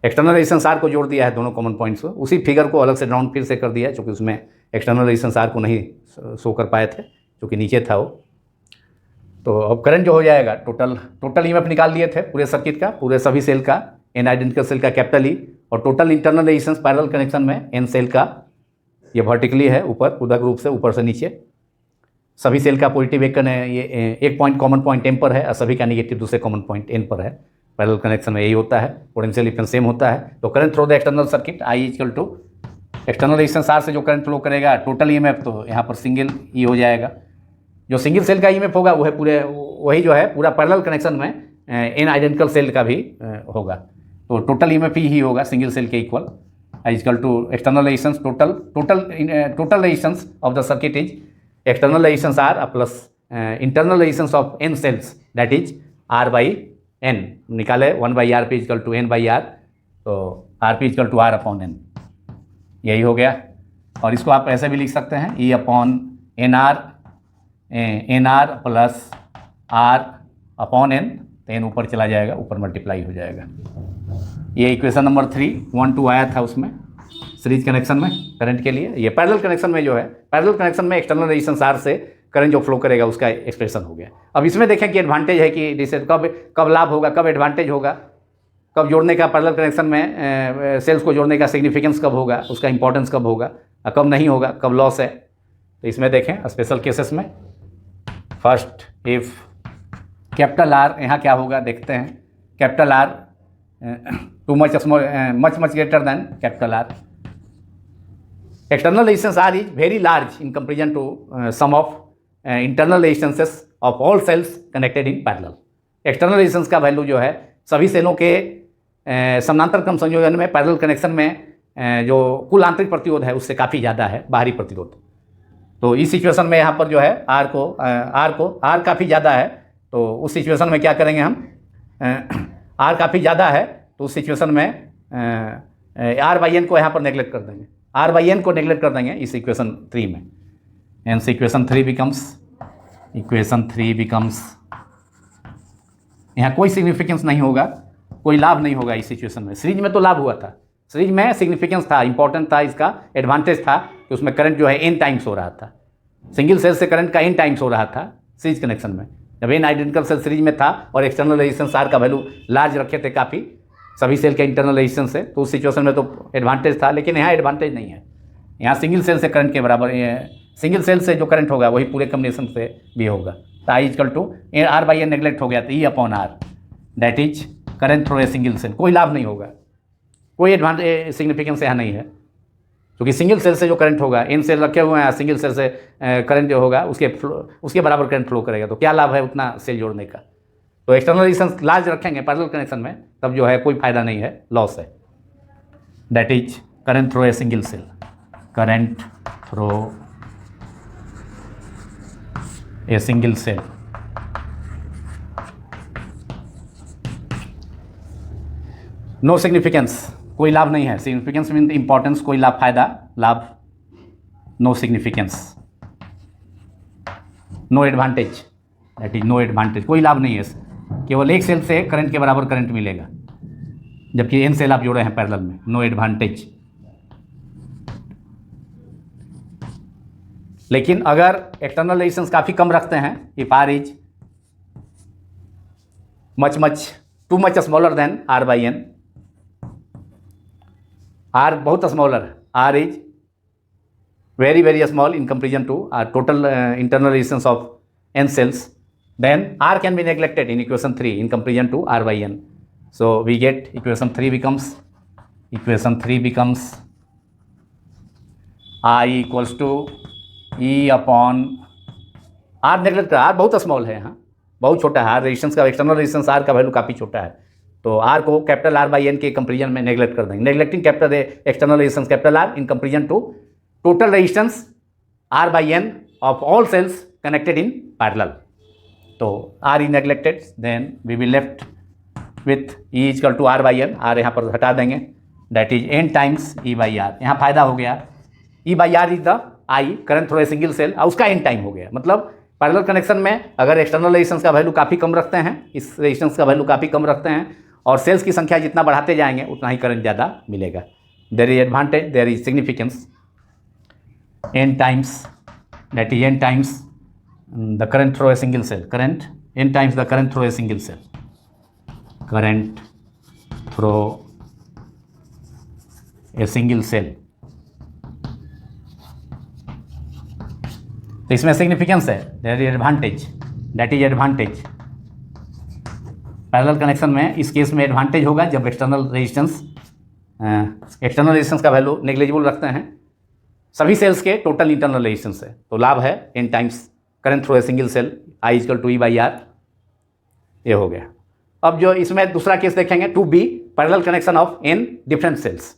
External resistance R को जोड़ दिया है दोनों common points को, उसी figure को अलग से ड्राउन फिर से कर दिया है, क्योंकि उसमें एक्सटर्नल रेजिस्टेंस आर को नहीं शो कर पाए थे, क्योंकि नीचे था वो। तो अब करंट जो हो जाएगा टोटल ईएमएफ निकाल लिए थे पूरे सर्किट का, पूरे सभी सेल का, एन आइडेंटिकल सेल का कैपिटल ई, और total internal resistance parallel connection में एन सेल का, ये वर्टिकली है ऊपर उदक रूप से ऊपर से नीचे, सभी सेल का पॉजिटिव एक पॉइंट कॉमन पॉइंट एम पर है और सभी का निगेटिव दूसरे कॉमन पॉइंट एन पर है। पैरेलल कनेक्शन में यही होता है, पोटेंशियल डिफरेंस सेम होता है। तो current through the external circuit I equal to external resistance R से जो करंट फ्लो करेगा टोटल ईएमएफ, तो यहाँ पर सिंगल ई हो जाएगा। जो सिंगल सेल का ईएमएफ होगा वो है वही जो है पूरा पैरेलल कनेक्शन में एन आइडेंटिकल सेल का भी होगा, तो टोटल ईएमएफ ही होगा सिंगल सेल के equal. I equal to external resistance total resistance of the circuit is external resistance R plus internal resistance of N cells, that is R by N. निकाले 1/r p equal to N by R, तो R P equal to R upon N, यही हो गया। और इसको आप ऐसे भी लिख सकते हैं E upon N R plus R upon N, तो एन ऊपर चला जाएगा, ऊपर मल्टीप्लाई हो जाएगा। ये इक्वेशन नंबर 3 1 2 आया था उसमें सीरीज कनेक्शन में करंट के लिए। ये पैरेलल कनेक्शन में जो है, पैरेलल कनेक्शन में एक्सटर्नल रेजिस्टेंस आर से करंट जो फ्लो करेगा उसका एक्सप्रेशन हो गया। अब इसमें देखें कि एडवांटेज है कि जैसे कब लाभ होगा, कब एडवांटेज होगा, कब जोड़ने का, पैरेलल कनेक्शन में सेल्स को जोड़ने का सिग्निफिकेंस कब होगा, उसका इंपॉर्टेंस कब होगा, कब नहीं होगा, कब लॉस है। तो इसमें देखें स्पेशल केसेस में, फर्स्ट इफ कैपिटल आर, यहाँ क्या होगा देखते हैं, capital R too much greater than capital R, external resistance R is very large in comparison to sum of internal resistances of all cells connected in parallel. External resistance का value जो है सभी सेलों के समानांतर क्रम संयोजन में पैरेलल कनेक्शन में जो कुल आंतरिक प्रतिरोध है उससे काफ़ी ज़्यादा है बाहरी प्रतिरोध। तो इस सिचुएशन में यहाँ पर जो है आर काफ़ी ज़्यादा है, तो उस सिचुएशन में क्या करेंगे हम, आर काफ़ी ज़्यादा है तो उस सिचुएशन में आर बाई एन को यहाँ पर नेगलेक्ट कर देंगे, आर बाई एन को नेगलेक्ट कर देंगे इस इक्वेशन 3 में। Hence इक्वेशन 3 बिकम्स यहाँ कोई सिग्निफिकेंस नहीं होगा, कोई लाभ नहीं होगा इस सिचुएशन में। सीरीज में तो लाभ हुआ था, सीरीज में सिग्निफिकेंस था, इंपॉर्टेंट था, इसका एडवांटेज था कि उसमें करंट जो है एन टाइम्स हो रहा था, सिंगल सेल से करंट का एन टाइम्स हो रहा था सीरीज कनेक्शन में। जब एन आइडेंटिकल सेल सीरीज में था और एक्सटर्नल रेजिस्टेंस आर का वैल्यू लार्ज रखे थे काफ़ी सभी सेल के इंटरनल रेजिस्टेंस से, तो उस सिचुएशन में तो एडवांटेज था, लेकिन यहाँ एडवांटेज नहीं है। यहाँ सिंगल सेल से करंट के बराबर, सिंगल सेल से जो करंट होगा वही पूरे कॉम्बिनेशन से भी होगा। तो I equal to R by N neglect हो गया, तो E upon R, that is current through a single cell. कोई लाभ नहीं होगा, कोई एडवांटेज सिग्निफिकेंस यहाँ नहीं है, क्योंकि सिंगल सेल से जो करंट होगा, एन सेल रखे हुए हैं, सिंगल सेल से करंट जो होगा उसके बराबर करंट फ्लो करेगा, तो क्या लाभ है उतना सेल जोड़ने का। तो एक्सटर्नल रेजिस्टेंस लार्ज रखेंगे पैरेलल कनेक्शन में, तब जो है कोई फायदा नहीं है, लॉस है। That is current through a single cell, current through a single cell. No significance, कोई लाभ नहीं है। सिग्निफिकेंस मीन इंपॉर्टेंस, कोई लाभ, फायदा, लाभ, no significance, no advantage, that is no advantage, कोई लाभ नहीं है। केवल एक सेल से करंट के बराबर करंट मिलेगा, जबकि एन सेल आप जोड़े हैं पैरेलल में, नो एडवांटेज। लेकिन अगर एक्सटर्नल रेजिस्टेंस काफ़ी कम रखते हैं, if R is too much smaller than R by N, R बहुत smaller, R is very small in comparison to R total internal resistance of N cells, then R can be neglected in equation 3 in comparison to R by N. So we get equation 3 becomes I equals to E upon R neglect, R बहुत small है, यहाँ बहुत छोटा है, R resistance का, external resistance R का value काफ़ी छोटा है, तो R को कैपिटल R बाई N के कंपेरिजन में नेगलेक्ट कर देंगे। Neglecting capital external resistance capital R in comparison to total resistance R by N of all cells connected in parallel. तो R is neglected, then we will left with E equal to R by N, R यहाँ पर हटा देंगे, that is N times E by R. यहाँ फायदा हो गया, E by R is the I current through a single cell, और उसका एन टाइम हो गया। मतलब पैरेलल कनेक्शन में अगर एक्सटर्नल रेजिस्टेंस का वैल्यू काफ़ी कम रखते हैं, इस रेजिस्टेंस का वैल्यू काफ़ी कम रखते हैं, और सेल्स की संख्या जितना बढ़ाते जाएंगे उतना ही करंट ज़्यादा मिलेगा। There is advantage, there is significance, n times, that is N times the current through a single cell, current n times the current through a single cell, current through a single cell। तो इसमें significance है, there is advantage, that is advantage. Parallel connection में इस case में advantage होगा जब external resistance का value negligible रखते हैं, सभी सेल्स के टोटल इंटरनल रेजिस्टेंस है, तो लाभ है n times current through a single cell, I is equal to E by R, ये हो गया। अब जो इसमें दूसरा केस देखेंगे, to be parallel connection of n different cells.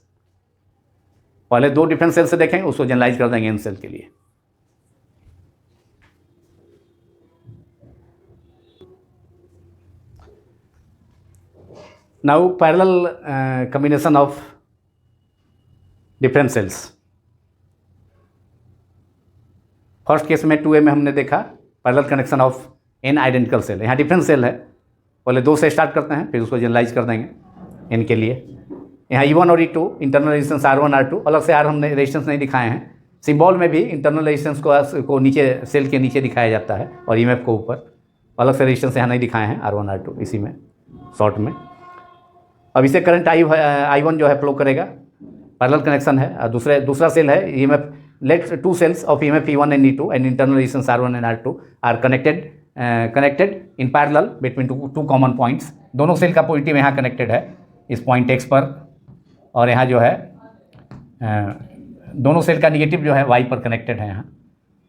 पहले 2 डिफरेंट सेल से देखेंगे, उसको जनरलाइज कर देंगे n सेल के लिए। Now parallel combination of different cells. First case में 2a में हमने देखा parallel connection of n identical cell, यहाँ डिफरेंट सेल है, पहले 2 से स्टार्ट करते हैं, फिर उसको जनरलाइज कर देंगे n के लिए। यहाँ E1 और E2 internal resistance R1 R2, अलग से R हमने रेजिस्टेंस नहीं दिखाए हैं। सिंबल में भी इंटरनल रेजिस्टेंस को नीचे सेल के नीचे दिखाया जाता है और EMF को ऊपर, अलग से रेजिस्टेंस यहाँ नहीं दिखाए हैं R1 R2 इसी में शॉर्ट में। अब इसे करंट I1 जो है फ्लो करेगा, पैरेलल कनेक्शन है, और दूसरा सेल है EMF। Let 2 cells of EMF E1 and E2 and internal resistance R1 and R2 are connected in parallel between two common points। दोनों सेल का पॉजिटिव यहाँ कनेक्टेड है इस पॉइंट X पर, और यहाँ जो है दोनों सेल का निगेटिव जो है Y पर कनेक्टेड है यहाँ,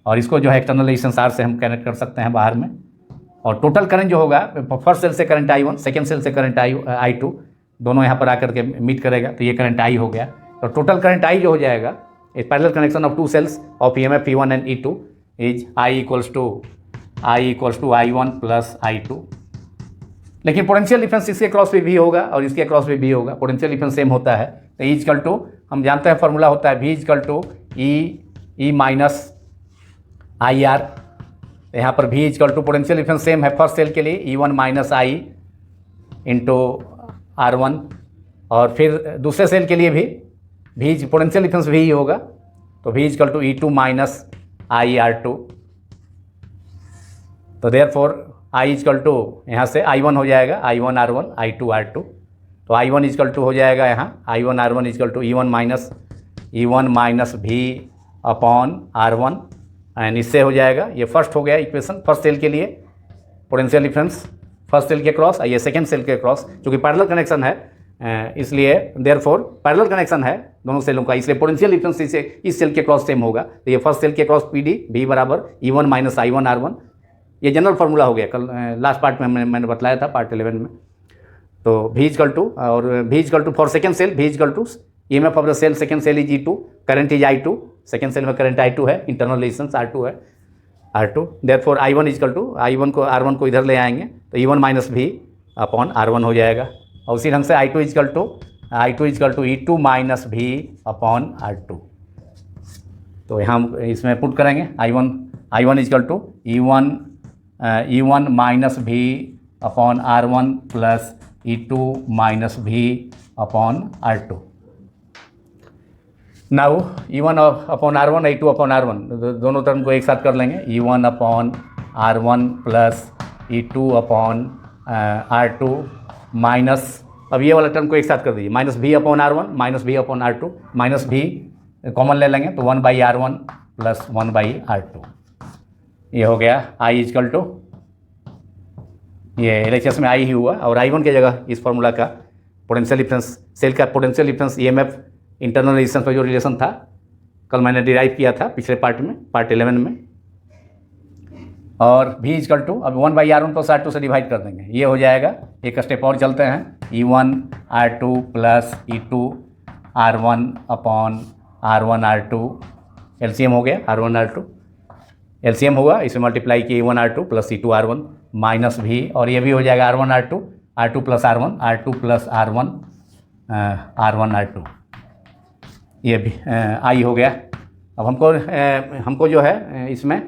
और इसको जो है एक्सटर्नल रेजिस्टेंस R से हम कनेक्ट कर सकते हैं बाहर में। और टोटल करंट जो होगा, फर्स्ट सेल से करंट I1, सेकेंड सेल से करंट I2, दोनों यहाँ पर आकर के मीट करेगा, तो ये करंट I हो गया। तो टोटल करंट I जो हो जाएगा, a parallel connection of 2 cells of EMF E1 and E2 is I equals to I1 plus I2। लेकिन पोटेंशियल डिफरेंस इसके क्रॉस पे भी होगा और इसके क्रॉस पे भी होगा, पोटेंशियल डिफरेंस सेम होता है। तो E इजकल टू, हम जानते हैं फॉर्मूला होता है V is equal to E minus I R. यहाँ पर V is equal to potential difference same है फर्स्ट सेल के लिए E1 माइनस आई इंटू R1, और फिर दूसरे सेल के लिए भी V पोटेंशियल डिफरेंस भी होगा, तो V is equal to E2 minus I R2। तो देयरफॉर I इजकल टू यहाँ से I1 हो जाएगा I1 R1 I2 R2, तो I1 इजकल टू हो जाएगा यहाँ I1 R1 is equal to E1 minus V upon R1, and इससे हो जाएगा, ये फर्स्ट हो गया इक्वेशन फर्स्ट सेल के लिए, पोटेंशियल डिफरेंस फर्स्ट सेल के क्रॉस, ये सेकेंड सेल के क्रॉस, क्योंकि पैरेलल कनेक्शन है इसलिए देयरफॉर पैरेलल कनेक्शन है दोनों सेलों का, इसलिए पोटेंशियल डिफरेंस इस सेल के क्रॉस सेम होगा। तो ये फर्स्ट सेल के क्रॉस PD V बराबर E1 माइनस I1 R1, ये जनरल फार्मूला हो गया, कल लास्ट पार्ट में मैंने बतलाया था पार्ट 11 में। तो V इजकल टू, और V is equal to for second cell, V is equal to EMF of the cell second cell is E2, current is I2, second cell में करंट I2 है, इंटरनल रेजिस्टेंस R2 है R2। Therefore I1 is equal to, I1 को R1 को इधर ले आएंगे तो E1 minus V upon R1 हो जाएगा, और उसी ढंग से I2 is equal to E2 minus V upon R2। तो यहाँ हम इसमें पुट करेंगे I1 is equal to E1 minus V upon R1 plus E2 minus V upon R2। Now E1 upon R1 E2 upon R1, दोनों टर्म को एक साथ कर लेंगे, E1 upon R1 plus E2 upon R2 minus, अब ये वाला टर्म को एक साथ कर दीजिए, minus V upon R1 minus V upon R2, minus V common ले लेंगे तो 1 by R1 plus 1 by R2, ये हो गया I इजकल टू, ये LHS में I ही हुआ, और I1 की जगह इस फार्मूला का पोटेंशियल डिफरेंस, सेल का potential difference EMF internal resistance पर जो रिलेशन था कल मैंने डिराइव किया था पिछले पार्ट में, पार्ट 11 में, और V इजकल टू अब 1 बाई R1 प्लस R2 से डिवाइड कर देंगे, ये हो जाएगा। एक स्टेप और चलते हैं, E1 R2 plus E2 R1 upon R1 R2, LCM हो गया R1 R2, LCM हुआ, इसे मल्टीप्लाई किए E1 R2 plus E2 R1 minus V, और ये भी हो जाएगा R1 R2 R2 plus R1, R2 plus R1, R1 R2, ये भी I हो गया। अब हमको जो है इसमें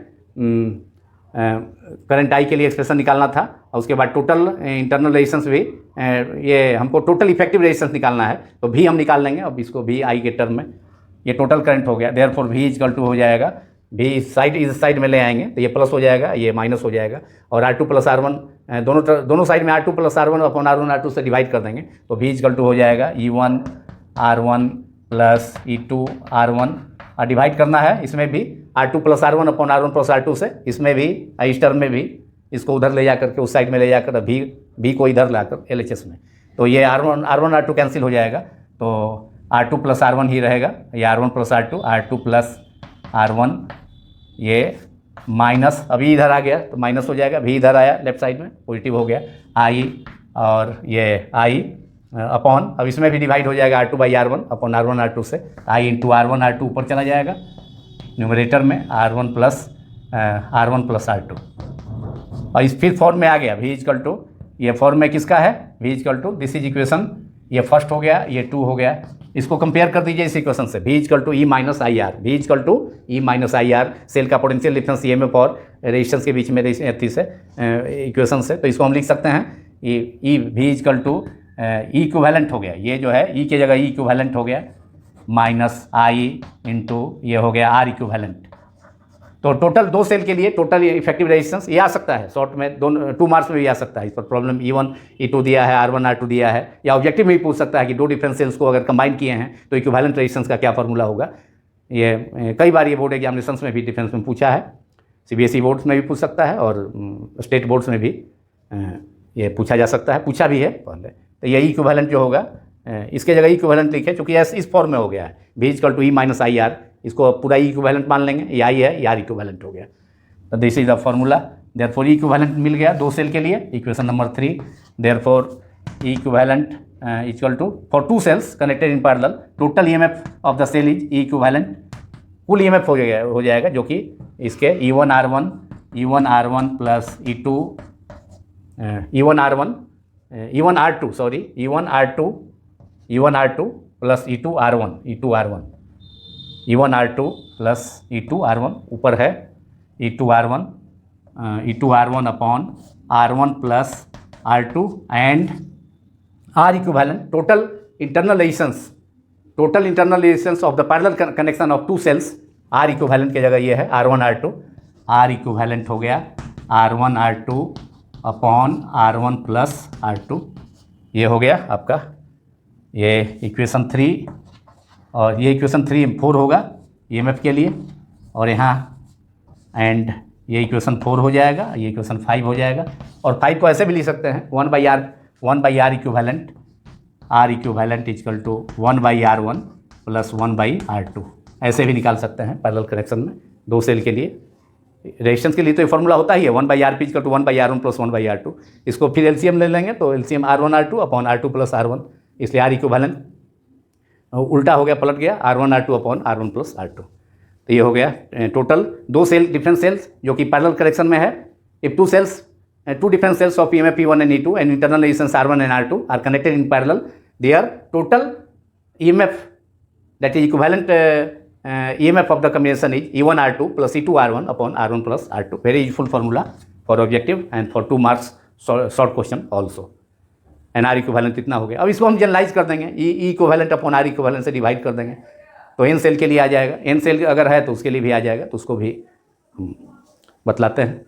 करंट I के लिए एक्सप्रेशन निकालना था, और उसके बाद टोटल इंटरनल रेजिस्टेंस भी, ये हमको टोटल इफेक्टिव रेजिस्टेंस निकालना है, तो भी हम निकाल लेंगे। अब इसको भी I के टर्म में, ये टोटल करंट हो गया। देयरफॉर V इक्वल टू हो जाएगा, भी इस साइड में ले आएंगे तो ये प्लस हो जाएगा, ये माइनस हो जाएगा, और R2 प्लस R1 दोनों साइड में R2 plus R1 upon R1 R2 से डिवाइड कर देंगे, तो V इक्वल टू हो जाएगा E1 R1 plus E2 R1, और डिवाइड करना है इसमें भी R2 plus R1 upon R1 plus R2 से, इसमें भी इस टर्म में भी इसको उधर ले जाकर के उस साइड में ले जाकर भी को इधर लाकर LHS में, तो ये R1 R2 कैंसिल हो जाएगा, तो R2 प्लस R1 ही रहेगा, ये R1 plus R2 plus R1, ये माइनस अभी इधर आ गया तो माइनस हो जाएगा, भी इधर आया लेफ्ट साइड में पॉजिटिव हो गया I, और ये I अपॉन, अब इसमें भी डिवाइड हो जाएगा R2 by R1 upon R1 R2 से, I इंटू R1 R2 ऊपर चला जाएगा न्यूमरेटर में, R1 प्लस R2, और इस फिर फॉर्म में आ गया V इक्वल टू, ये फॉर्म में किसका है, V equal to, this is equation, ये फर्स्ट हो गया, ये 2 हो गया, इसको कंपेयर कर दीजिए इस इक्वेशन से, V equal to E minus I R, V equal to E minus I R, cell का पोटेंशियल डिफरेंस EMF और रेजिस्टेंस के बीच में इक्वेशन से, तो इसको हम लिख सकते हैं E V equal to E equivalent हो गया, ये जो है E की जगह E इक्विवेलेंट हो गया, माइनस I इंटू ये हो गया R इक्विवेलेंट। तो टोटल 2 सेल के लिए टोटल इफेक्टिव रेजिस्टेंस ये आ सकता है, शॉर्ट में 2 मार्क्स में भी आ सकता है, इस पर प्रॉब्लम E1 E2 दिया है, R1 R2 दिया है, या ऑब्जेक्टिव में भी पूछ सकता है कि 2 डिफरेंट सेल्स को अगर कंबाइन किए हैं तो इक्विवेलेंट रेजिस्टेंस का क्या फार्मूला होगा। ये कई बार ये बोर्ड एग्जामिनेशंस में भी डिफेंस में पूछा है, CBSE बोर्ड्स में भी पूछ सकता है, और स्टेट बोर्ड्स में भी ये पूछा जा सकता है, पूछा भी है पहले। तो ये इक्विवेलेंट जो होगा, इसके जगह इक्विवेलेंट लिखे, चूँकि इस फॉर्म में हो गया है, V equal to E minus I R, इसको पूरा इक्विवेलेंट मान लेंगे, ये I है, ये R इक्विवेलेंट हो गया, तो this is the formula. Therefore equivalent मिल गया 2 सेल के लिए, equation number 3। Therefore equivalent equal to for 2 cells connected in parallel, total EMF of the cell is equivalent, कुल EMF हो जाएगा जो कि इसके E1 R1 plus E1 R2 plus E2 R1 E1 R2 plus E2 R1, ऊपर है E2 R1 upon R1 plus R2 and R equivalent, total internal resistance of the parallel connection of 2 cells, R equivalent की जगह ये है R1 R2, R equivalent हो गया R1 R2 upon R1 plus R2, ये हो गया आपका ये इक्वेशन 3, और ये इक्वेशन 4 होगा EMF के लिए, और यहाँ एंड ये इक्वेशन 4 हो जाएगा, ये इक्वेशन 5 हो जाएगा, और 5 को ऐसे भी लिख सकते हैं 1 by R equivalent, R equivalent equal to 1 by R1 plus 1 by R2, ऐसे भी निकाल सकते हैं पैरेलल कनेक्शन में 2 सेल के लिए। रेजिस्टेंस के लिए तो ये फॉर्मूला होता ही है 1 by RP equal to 1 by R1 plus 1 by R2, इसको फिर LCM ले लेंगे तो LCM R1 R2 upon R2 plus R1, इसलिए R इक्विवेलेंट उल्टा हो गया, पलट गया R1 R2 upon R1 plus R2, तो ये हो गया टोटल 2 सेल डिफरेंट सेल्स जो कि पैरेलल कनेक्शन में है। If 2 different cells of EMF E1 and E2 and internal resistance R1 and R2 are connected in parallel, their total EMF, that is equivalent EMF of the combination is E1 R2 plus E2 R1 upon R1 plus R2. Very useful formula for objective and for 2 marks short question also. And R equivalent इतना हो गया। अब इसको हम generalise कर देंगे, E equivalent upon R equivalent से divide कर देंगे, तो N सेल के लिए आ जाएगा, N सेल अगर है तो उसके लिए भी आ जाएगा, तो उसको भी बतलाते हैं।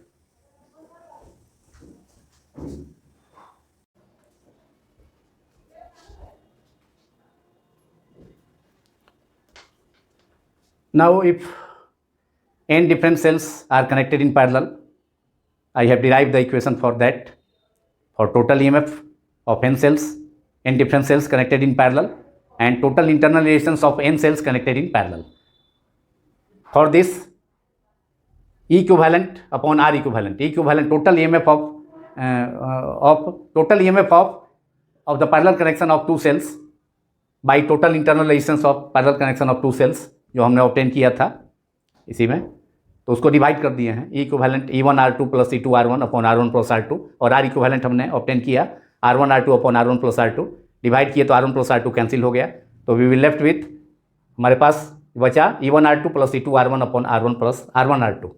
Now if n different cells are connected in parallel, I have derived the equation for that, for total EMF of n cells, n different cells connected in parallel, and total internal resistance of n cells connected in parallel. For this, E equivalent upon R equivalent, E equivalent total EMF of the parallel connection of 2 cells by total internal resistance of parallel connection of 2 cells, जो हमने obtain किया था इसी में, तो उसको divide कर दिए हैं। E equivalent E1 R2 plus E2 R1 upon R1 plus R2, और R इक्विवेलेंट हमने ऑब्टेन किया R1 R2 upon R1 plus R2, divide किए तो R1 प्लस R2 कैंसिल हो गया, तो वी विल लेफ्ट विथ, हमारे पास बचा E1 R2 plus E2 R1 upon R1 plus R1 R2,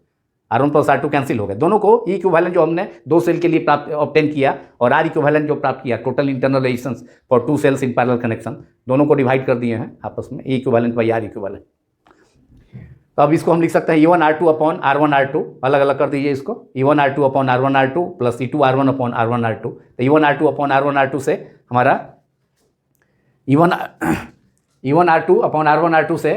R1 plus R2 cancel हो गया। दोनों को ई इक्विवेलेंट जो हमने 2 सेल के लिए प्राप्त ऑब्टेन किया और R इक्विवेलेंट जो प्राप्त किया, total internal resistance for 2 cells in parallel connection, दोनों को डिवाइड कर दिए हैं आपस में, E equivalent by R equivalent. तो अब इसको हम लिख सकते हैं E1 R2 upon R1 R2, अलग अलग कर दीजिए इसको, E1 R2 upon R1 R2 plus E2 R1 upon R1 R2। तो E1 R2 upon R1 R2 से हमारा E1 R2 upon R1 R2 से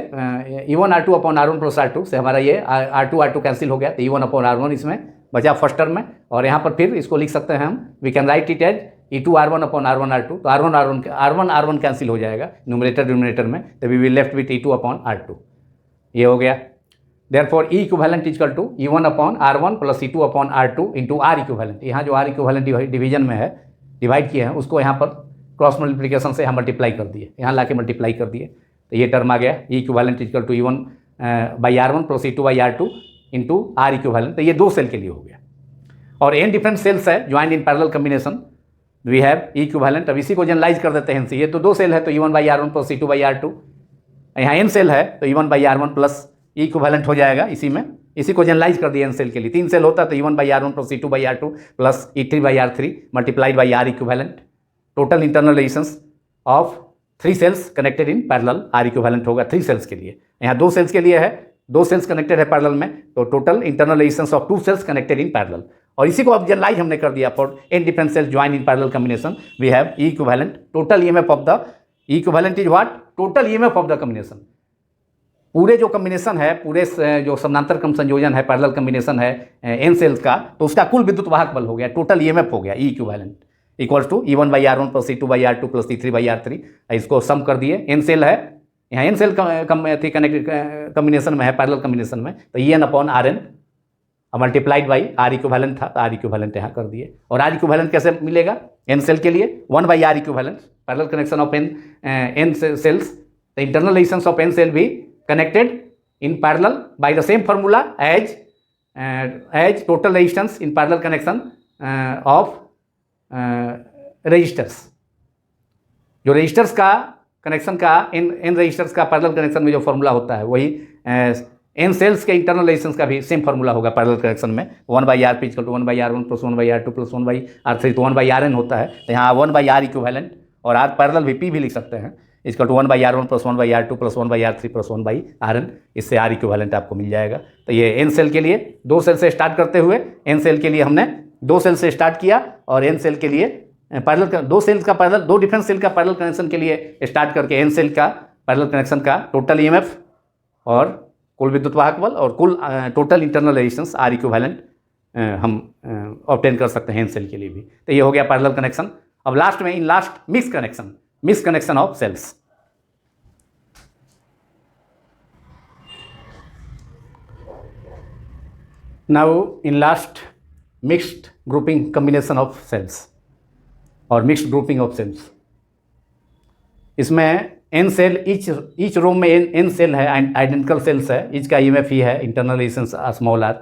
E1 R2 upon R1 plus R2 से हमारा ये R2 कैंसिल हो गया, तो E1 अपॉन R1 इसमें बचा फर्स्ट टर्म में, और यहाँ पर फिर इसको लिख सकते हैं हम, we can write it as E2 R1 upon R1 R2, तो R1 कैंसिल हो जाएगा न्यूमरेटर डिनोमिनेटर में, तो we will left with E2 upon R2, ये हो गया। Therefore E equivalent equal to E1 upon R1 plus E2 upon R2 into R equivalent. यहाँ जो R इक्विवेलेंट डिवीजन में है, डिवाइड किए हैं, उसको यहाँ पर क्रॉस मल्टीप्लिकेशन से यहाँ मल्टीप्लाई कर दिए, यहाँ ला के मल्टीप्लाई कर दिए, तो ये टर्म आ गया E equivalent equal to E1 by R1 plus E2 by R2 into R equivalent. तो ये 2 सेल के लिए हो गया, और n डिफरेंट सेल्स है joined in parallel combination, we have E equivalent. अब इसी को जनरलाइज कर देते हैं, ये तो 2 सेल है तो E1 by R1 plus E2 by R2, यहाँ n सेल है तो E1 by R1 plus E equivalent हो जाएगा इसी में, इसी को जनरलाइज कर दिया n सेल के लिए। 3 सेल होता तो E1 by R1 plus E2 by R2 plus E3 by R3 multiplied by R equivalent, total internal resistance of 3 cells connected in parallel, R equivalent होगा 3 सेल्स के लिए, यहाँ 2 सेल्स के लिए है, 2 सेल्स कनेक्टेड है पैरेलल में, तो total internal resistance of 2 cells connected in parallel. और इसी को अब जनरलाइज हमने कर दिया, for n different cells join in parallel combination we have E equivalent, total EMF of the E equivalent is what, total EMF of the combination, पूरे जो combination है, पूरे जो समानांतर क्रम संयोजन है, पैरेलल कॉम्बिनेशन है n सेल्स का, तो उसका कुल विद्युत वाहक बल हो गया, टोटल ईएमएफ हो गया E equivalent equals to E1 by R1 plus E2 by R2 plus E3 by R3। इसको सम कर दिए, n सेल है, यहाँ n सेल कनेक्टेड कॉम्बिनेशन में है, पैरेलल कॉम्बिनेशन में, तो En upon Rn multiplied by R equivalent था, तो R इक्विवेलेंट यहाँ कर दिए। और R इक्विवेलेंट कैसे मिलेगा n सेल के लिए, 1 by R equivalent, parallel connection of n cells, the internal resistance of n cell भी connected in parallel by the same formula as total resistance in parallel connection of resistors। जो resistors का connection का n resistors का parallel connection में जो formula होता है, वही n सेल्स के इंटरनल रेजिस्टेंस का भी सेम फॉर्मूला होगा पैरेलल कनेक्शन में, 1 by R equal to 1 by R1 plus 1 by R2 plus 1 by R3, तो 1 बाई Rn होता है, तो यहाँ 1 बाई R इक्विवेलेंट और R पैरेलल भी P भी लिख सकते हैं, इसका to 1 by R1 plus 1 by R2 plus 1 by R3 plus 1 by Rn, इससे R इक्विवेलेंट आपको मिल जाएगा। तो ये n सेल के लिए 2 सेल से स्टार्ट करते हुए, n सेल के लिए हमने 2 सेल से स्टार्ट किया, और n सेल के लिए पैरेलल 2 सेल्स का पैरेलल, 2 डिफरेंट सेल का पैरेलल कनेक्शन के लिए स्टार्ट करके n सेल का पैरेलल कनेक्शन का टोटल ईएमएफ और कुल विद्युत वाहक बल और कुल total internal resistance R equivalent हम ऑब्टेन कर सकते हैं n सेल के लिए भी। तो ये हो गया पैरेलल कनेक्शन। अब लास्ट में, in last mix connection of cells. Now in last mixed grouping combination of cells और मिक्स्ड ग्रुपिंग ऑफ सेल्स, इसमें n सेल, ईच रो में n सेल है, आइडेंटिकल सेल्स है, ईच का ईएमएफ ही है, इंटरनल रेजिस्टेंस स्मॉल r,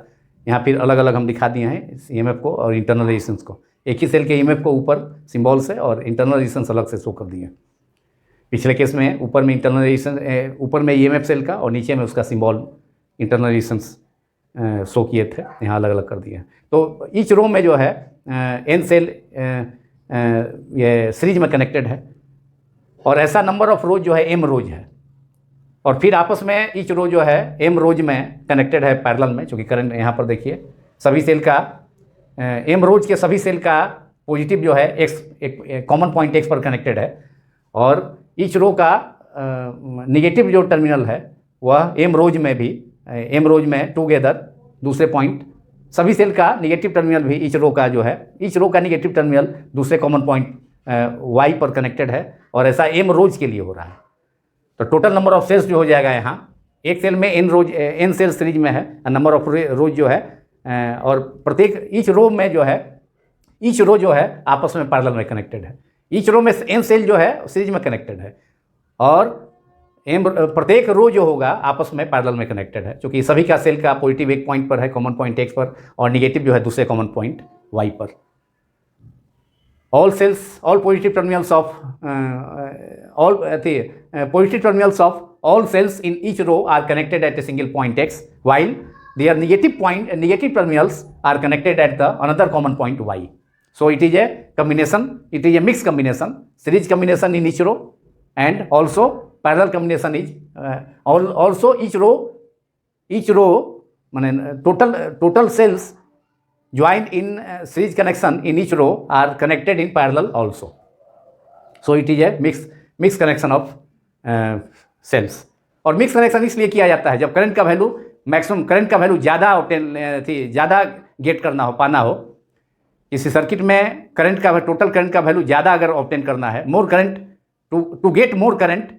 यहाँ फिर अलग अलग हम दिखा दिए हैं इस ईएमएफ को और इंटरनल रेजिस्टेंस को, एक ही सेल के ईएमएफ को ऊपर सिंबल से और इंटरनल रेजिस्टेंस अलग से शो कर दिए। पिछले केस में ऊपर में इंटरनल रेजिस्टेंस, ऊपर में ईएमएफ सेल का और नीचे में उसका सिंबल इंटरनल रेजिस्टेंस शो किए थे, यहाँ अलग अलग कर दिए हैं। तो ईच रो में जो है n सेल ये सीरीज में कनेक्टेड है, और ऐसा नंबर ऑफ रोज जो है m रोज है, और फिर आपस में ईच रो जो है m रोज में कनेक्टेड है पैरेलल में, क्योंकि करंट यहाँ पर देखिए सभी सेल का m रोज के सभी सेल का पॉजिटिव जो है x, एक कॉमन पॉइंट x पर कनेक्टेड है, और ईच रो का निगेटिव जो टर्मिनल है वह m रोज में भी, m रोज में टुगेदर दूसरे पॉइंट, सभी सेल का निगेटिव टर्मिनल भी ईच रो का जो है, ईच रो का निगेटिव टर्मिनल दूसरे कॉमन पॉइंट y पर कनेक्टेड है, और ऐसा m रोज के लिए हो रहा है। तो टोटल नंबर ऑफ सेल्स जो हो जाएगा यहाँ, एक सेल में n सेल सीरीज में है, नंबर ऑफ रोज जो है, और प्रत्येक ईच रो में जो है, ईच रो जो है आपस में पैरेलल में कनेक्टेड है, ईच रो में n सेल जो है सीरीज में कनेक्टेड है, और प्रत्येक रो जो होगा आपस में पैरेलल में कनेक्टेड है, क्योंकि सभी का सेल का पॉजिटिव एक पॉइंट पर है, कॉमन पॉइंट x पर, और निगेटिव जो है दूसरे कॉमन पॉइंट y पर। all cells, all positive terminals of positive terminals of all cells in each row are connected at a single point x, while their negative terminals are connected at the another common point y. So it is a combination, it is a mixed combination, series combination in each row, and also parallel combination is also each row माने total cells joined in series connection in each row are connected in parallel also. So it is a mixed connection of cells. और mix connection इसलिए किया जाता है जब current का value maximum, current का value ज़्यादा गेट करना हो, पाना हो। इस सर्किट में करंट का टोटल करंट का वैल्यू ज़्यादा अगर ऑब्टेन करना है, more current, to get more current,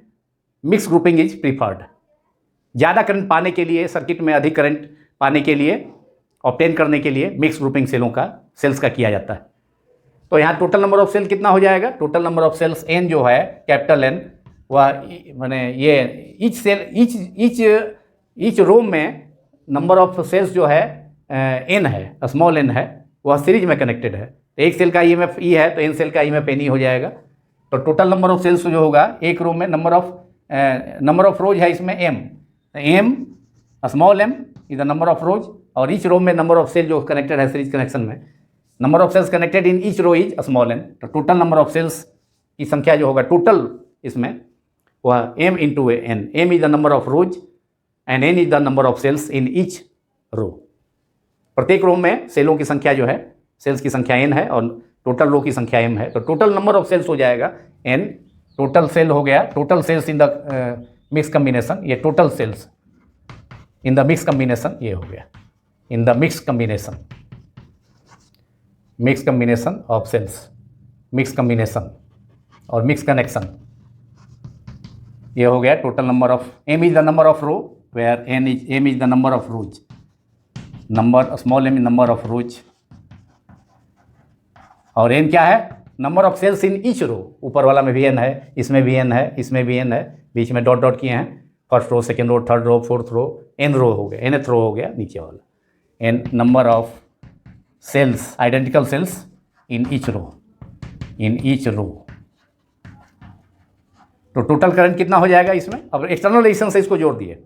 mix grouping is preferred. ज़्यादा करंट पाने के लिए, सर्किट में अधिक करंट पाने के लिए, ऑब्टेन करने के लिए मिक्स ग्रुपिंग सेल्स का किया जाता है। तो यहाँ टोटल नंबर ऑफ सेल कितना हो जाएगा? Total number of cells n जो है, कैपिटल एन, वह माने ये ईच सेल, ईच रो में नंबर ऑफ सेल्स जो है एन है, स्मॉल एन है, वह सीरीज में कनेक्टेड है। तो एक सेल का ईएमएफ ई है तो एन सेल का ईएमएफ एन ई हो जाएगा। तो टोटल नंबर ऑफ सेल्स जो होगा एक रो में, नंबर ऑफ रोज है इसमें m, small m is the number of rows, और ईच रो में नंबर ऑफ सेल जो कनेक्टेड है सीरीज कनेक्शन में, number of cells connected in each row is small n. तो टोटल नंबर ऑफ सेल्स की संख्या जो होगा टोटल इसमें वह m into n. M is the number of rows and n is the number of cells in each row. प्रत्येक row में सेलों की संख्या जो है, सेल्स की संख्या एन है और टोटल रो की संख्या एम है। तो टोटल नंबर ऑफ सेल्स हो जाएगा एन। टोटल सेल हो गया, total cells in the mix combination, ये total cells in the mix combination ये हो गया, in the mix combination of cells, mix combination और मिक्स कनेक्शन, ये हो गया total number of. M is the number of row where M is the number of rows, number small M number of rows, और N क्या है? Number of cells in each row. ऊपर वाला में भी एन है, इसमें भी एन है, इसमें भी एन है, बीच में डॉट डॉट किए हैं, first row, second row, third row, fourth row, N row हो गया, एनथ रो हो गया नीचे वाला। N number of cells, identical cells in each row. तो टोटल करंट कितना हो जाएगा इसमें? अब एक्सटर्नल रेजिस्टेंस से इसको जोड़ दिए,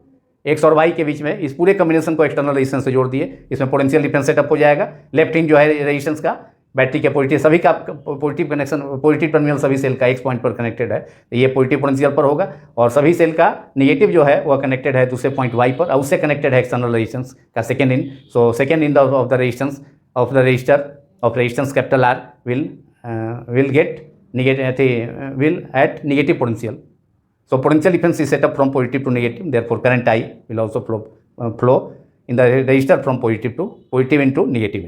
एक्स और वाई के बीच में इस पूरे कॉम्बिनेशन को एक्सटर्नल रेजिस्टेंस से जोड़ दिए। इसमें पोटेंशियल डिफरेंस सेटअप हो जाएगा। लेफ्ट इन जो है रेजिस्टेंस का, बैटरी के पॉजिटिव, सभी का पॉजिटिव कनेक्शन, पॉजिटिव टर्मिनल सभी सेल का एक पॉइंट पर कनेक्टेड है, तो ये पॉजिटिव पोटेंशियल पर होगा, और सभी सेल का नेगेटिव जो है वह कनेक्टेड है दूसरे पॉइंट वाई पर, और उससे कनेक्टेड है एक्सटर्नल रेजिस्टेंस का second in. So second in of the resistance of the resistance capital R will at negative potential. So potential difference is set up from positive to negative, therefore current I will also flow in the resistor from positive into negative.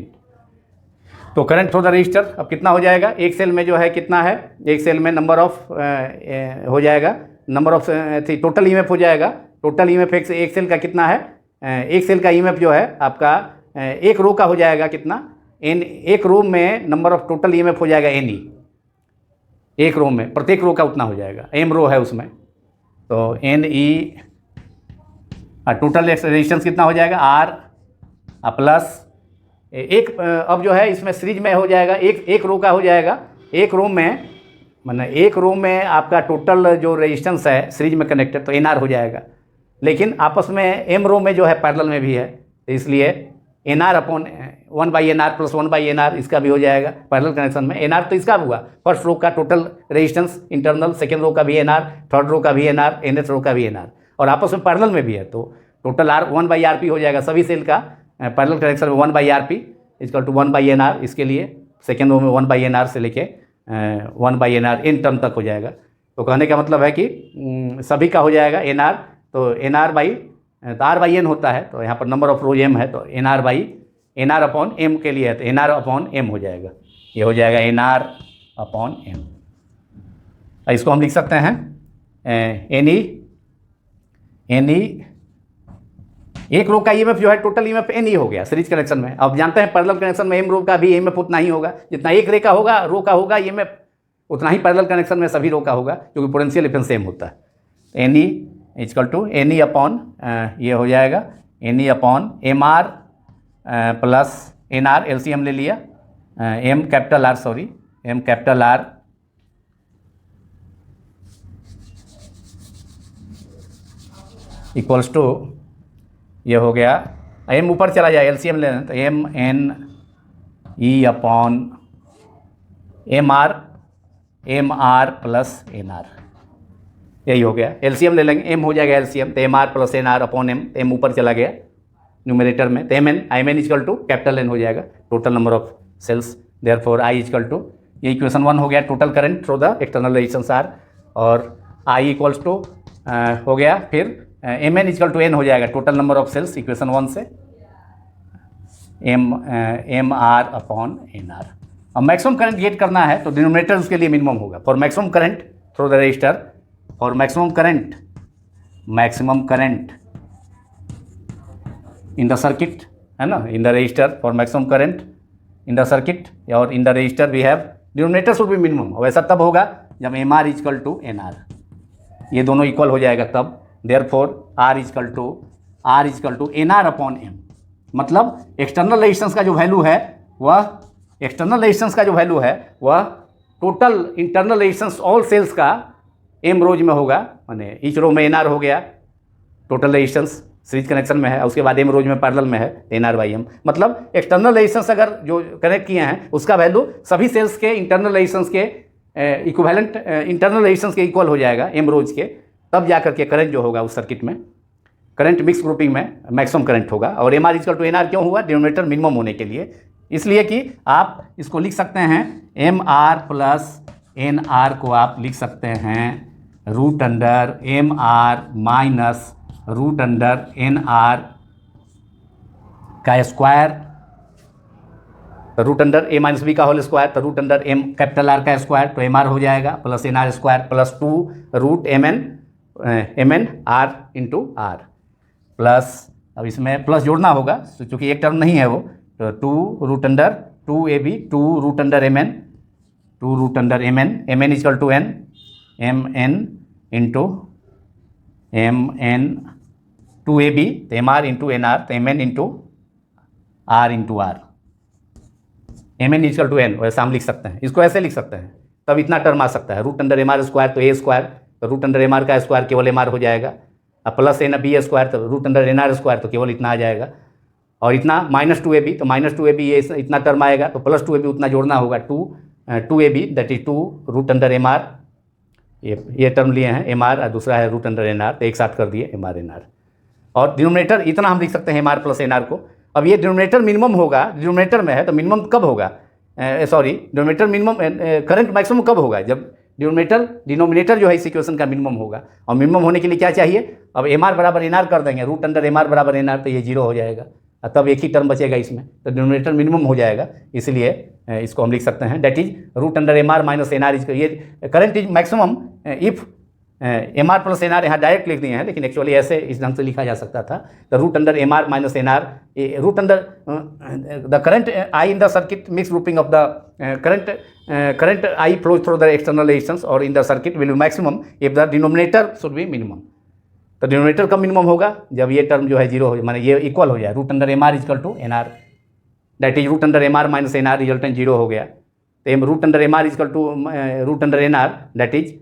तो current through the register अब कितना हो जाएगा? एक cell में जो है कितना है, एक सेल में नंबर ऑफ हो जाएगा, नंबर ऑफ टोटल ईएमएफ हो जाएगा। टोटल ईएमएफ एक सेल का कितना है? एक सेल का ईएमएफ जो है आपका एक रो का हो जाएगा कितना? एन। एक रो में नंबर ऑफ टोटल ईएमएफ हो जाएगा एन ई, एक रो में, प्रत्येक रो का उतना हो जाएगा, एम रो है उसमें, तो एन ई। टोटल रेजिस्टेंस कितना हो जाएगा? आर प्लस एक, अब जो है इसमें सीरीज में हो जाएगा, एक रो का हो जाएगा, एक रो में, मतलब एक रो में आपका टोटल जो रेजिस्टेंस है सीरीज में कनेक्टेड, तो एन आर हो जाएगा। लेकिन आपस में एम रो में जो है पैरेलल में भी है, तो इसलिए N R upon 1/NR plus 1/NR इसका भी हो जाएगा पैरेलल कनेक्शन में। एन आर तो इसका हुआ फर्स्ट रो का total resistance internal, second row का भी एन आर, थर्ड रो का भी एन आर, nth रो का भी एन आर, और आपस में पैरेलल में भी है, तो टोटल आर 1/RP हो जाएगा। सभी सेल का पैरेलल कनेक्शन में 1/RP इक्वल टू 1/NR। इसके लिए सेकेंड रो में 1/NR से लेके 1/NR एन टर्म तक हो जाएगा। तो कहने का मतलब है कि सभी का हो जाएगा एन आर, तो N R by R by n होता है, तो यहाँ पर नंबर ऑफ रोज एम है, तो एन आर अपॉन एम के लिए है, तो एन आर अपॉन एम हो जाएगा, ये हो जाएगा एन आर अपॉन एम। इसको हम लिख सकते हैं एन ई, एक रो का ईएमएफ जो है टोटल ईएमएफ एन ई हो गया सीरीज कनेक्शन में। अब जानते हैं पैरेलल कनेक्शन में एम रो का भी ईएमएफ उतना ही होगा, जितना एक रो का होगा ईएमएफ, उतना ही पैरेलल कनेक्शन में सभी रो का होगा, क्योंकि पोटेंशियल डिफरेंस सेम होता है। N E equal to N E upon ये हो जाएगा n E upon m R plus N R, LCM ले लिया, m capital R, sorry m capital R equals to, ये हो गया, एम ऊपर चला जाए, एलसीएम लेना, तो M n E upon m R plus N R, यही हो गया। एलसीएम ले लेंगे, एम हो जाएगा एलसीएम, तो M R plus N R upon m, m ऊपर चला गया न्यूमरेटर में, तो M n, I m N is equal to capital n हो जाएगा, total number of cells, therefore I is equal to, ये इक्वेशन 1 हो गया, total current through the external resistance R, और आई इक्वल्स टू हो गया, फिर m N is equal to n हो जाएगा, total number of cells equation 1 से, M R upon N R. अब मैक्सिमम करंट गेट करना है तो डिनोमिनेटर उसके लिए मिनिमम होगा, for maximum current through the resistor, for maximum current in the circuit, है ना, in the resistor, for maximum current in the circuit और in the resistor we have denominator should be minimum. वैसा तब होगा जब M R is equal to N R, ये दोनों equal हो जाएगा तब, therefore R is equal to N R upon m, मतलब एक्सटर्नल रेजिस्टेंस का जो वैल्यू है वह total internal resistance all cells का एम रोज में होगा, माने ईच रो में एन आर हो गया, टोटल रेजिस्टेंस सीरीज कनेक्शन में है, उसके बाद एम रोज में पैरेलल में है एन आर बाई एम, मतलब एक्सटर्नल रेजिस्टेंस अगर जो कनेक्ट किए हैं उसका वैल्यू सभी सेल्स के इंटरनल रेजिस्टेंस के इक्विवेलेंट इंटरनल रेजिस्टेंस के इक्वल हो जाएगा एम रोज के, तब जा करके करंट जो होगा उस सर्किट में, करंट मिक्स ग्रुपिंग में मैक्सिमम करंट होगा। और m R is equal to N R क्यों हुआ, डिनोमिनेटर मिनिमम होने के लिए, इसलिए कि आप इसको लिख सकते हैं M R plus N R को आप लिख सकते हैं root under M R minus root under N R का स्क्वायर, तो root under a minus b का होल स्क्वायर, तो root under m capital R का स्क्वायर, तो एम आर हो जाएगा plus N R square plus 2 root m n R into R plus, अब इसमें प्लस जोड़ना होगा क्योंकि एक टर्म नहीं है वो, तो 2 root under 2 A B 2 root under M N, 2 root under M N is equal to N, M N into M N 2 A B, तो M R into N R, तो M N into R, M N is equal to N, वैसे हम लिख सकते हैं, इसको ऐसे लिख सकते हैं, तब इतना टर्म आ सकता है, root under M R square तो ए स्क्वायर, तो रूट अंडर एम आर का स्क्वायर केवल एम आर हो जाएगा, अब प्लस एन बी स्क्वायर, तो root under N R square, तो केवल इतना आ जाएगा, और इतना माइनस 2 ए बी, तो माइनस 2 ए बी ये इतना टर्म आएगा, तो प्लस 2 ए बी उतना जोड़ना होगा, 2 A B that is 2 root under M R, ये टर्म लिए हैं एम आर और दूसरा है रूट अंडर एन आर, तो एक साथ कर दिए एम आर एन आर, और डिनोमिनेटर इतना हम लिख सकते हैं M R plus N R को। अब ये डिनोमिनेटर मिनिमम होगा, डिनोमिनेटर में है तो मिनिमम कब होगा, डिनोमिनेटर मिनिमम करंट मैक्सिमम कब होगा, जब डिनोमिनेटर जो है इस इक्वेशन का मिनिमम होगा, और मिनिमम होने के लिए क्या चाहिए, अब एम आर बराबर एन आर कर देंगे, रूट अंडर एम आर बराबर एन आर, तो ये 0 हो जाएगा, तब एक ही टर्म बचेगा इसमें, तो डिनोमिनेटर मिनिमम हो जाएगा, इसलिए इसको हम लिख सकते हैं that is root under M R minus N R is, ये current is maximum if M R plus N R, यहाँ डायरेक्ट लिख दिए हैं, लेकिन एक्चुअली ऐसे इस ढंग से लिखा जा सकता था, the root under M R minus N R, root under the current I in the circuit mix grouping of the current I flows through the external resistance और in the circuit will be maximum if the denominator should be minimum, तो denominator कब minimum होगा, जब ये term जो है 0 हो, माने ये इक्वल हो जाए, root under M R is equal to N R, that is root under M R minus N R resultant 0 हो गया, तो root under M R is equal to root under N R that is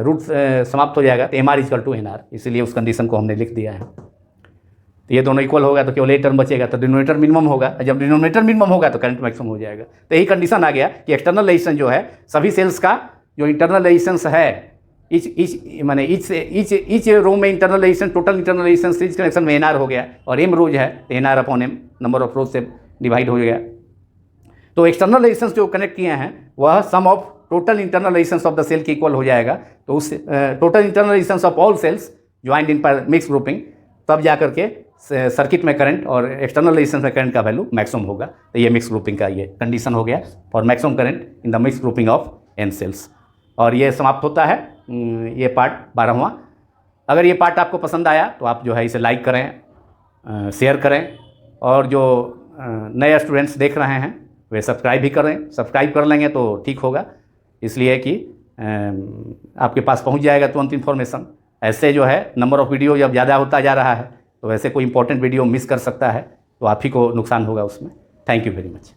root समाप्त हो जाएगा, तो M R is equal to N R, इसीलिए उस condition को हमने लिख दिया है, तो ये दोनों इक्वल होगा तो केवल एक टर्म बचेगा, तो डिनोमिनेटर मिनिमम होगा, जब डिनोमिनेटर मिनिमम होगा तो करंट मैक्सिमम हो जाएगा, तो यही कंडीशन आ गया कि एक्सटर्नल रेजिस्टेंस जो है सभी सेल्स का जो इंटरनल रेजिस्टेंस है, ईच रो में internal resistance, total internal resistance series connection में एन आर हो गया, और एम रोज है तो N R upon M number of rows से डिवाइड हो गया, तो एक्सटर्नल रेजिस्टेंस जो कनेक्ट किए हैं वह sum of total internal resistance of the cell के इक्वल हो जाएगा, तो उस total internal resistance of all cells joined in mix grouping, तब जा करके सर्किट में करंट और एक्सटर्नल रेजिस्टेंस में करंट का वैल्यू मैक्सिमम होगा, तो ये मिक्स ग्रुपिंग का ये कंडीशन हो गया for maximum current in the mix grouping of N cells, और ये समाप्त होता है ये पार्ट 12वां। अगर ये पार्ट आपको पसंद आया तो आप जो है इसे लाइक करें, शेयर करें, और जो नए स्टूडेंट्स देख रहे हैं वे सब्सक्राइब भी करें, सब्सक्राइब कर लेंगे तो ठीक होगा, इसलिए कि आपके पास पहुंच जाएगा तुरंत इन्फॉर्मेशन। ऐसे जो है नंबर ऑफ़ वीडियो जब ज़्यादा होता जा रहा है तो वैसे कोई इंपॉर्टेंट वीडियो मिस कर सकता है, तो आप ही को नुकसान होगा उसमें। Thank you very much.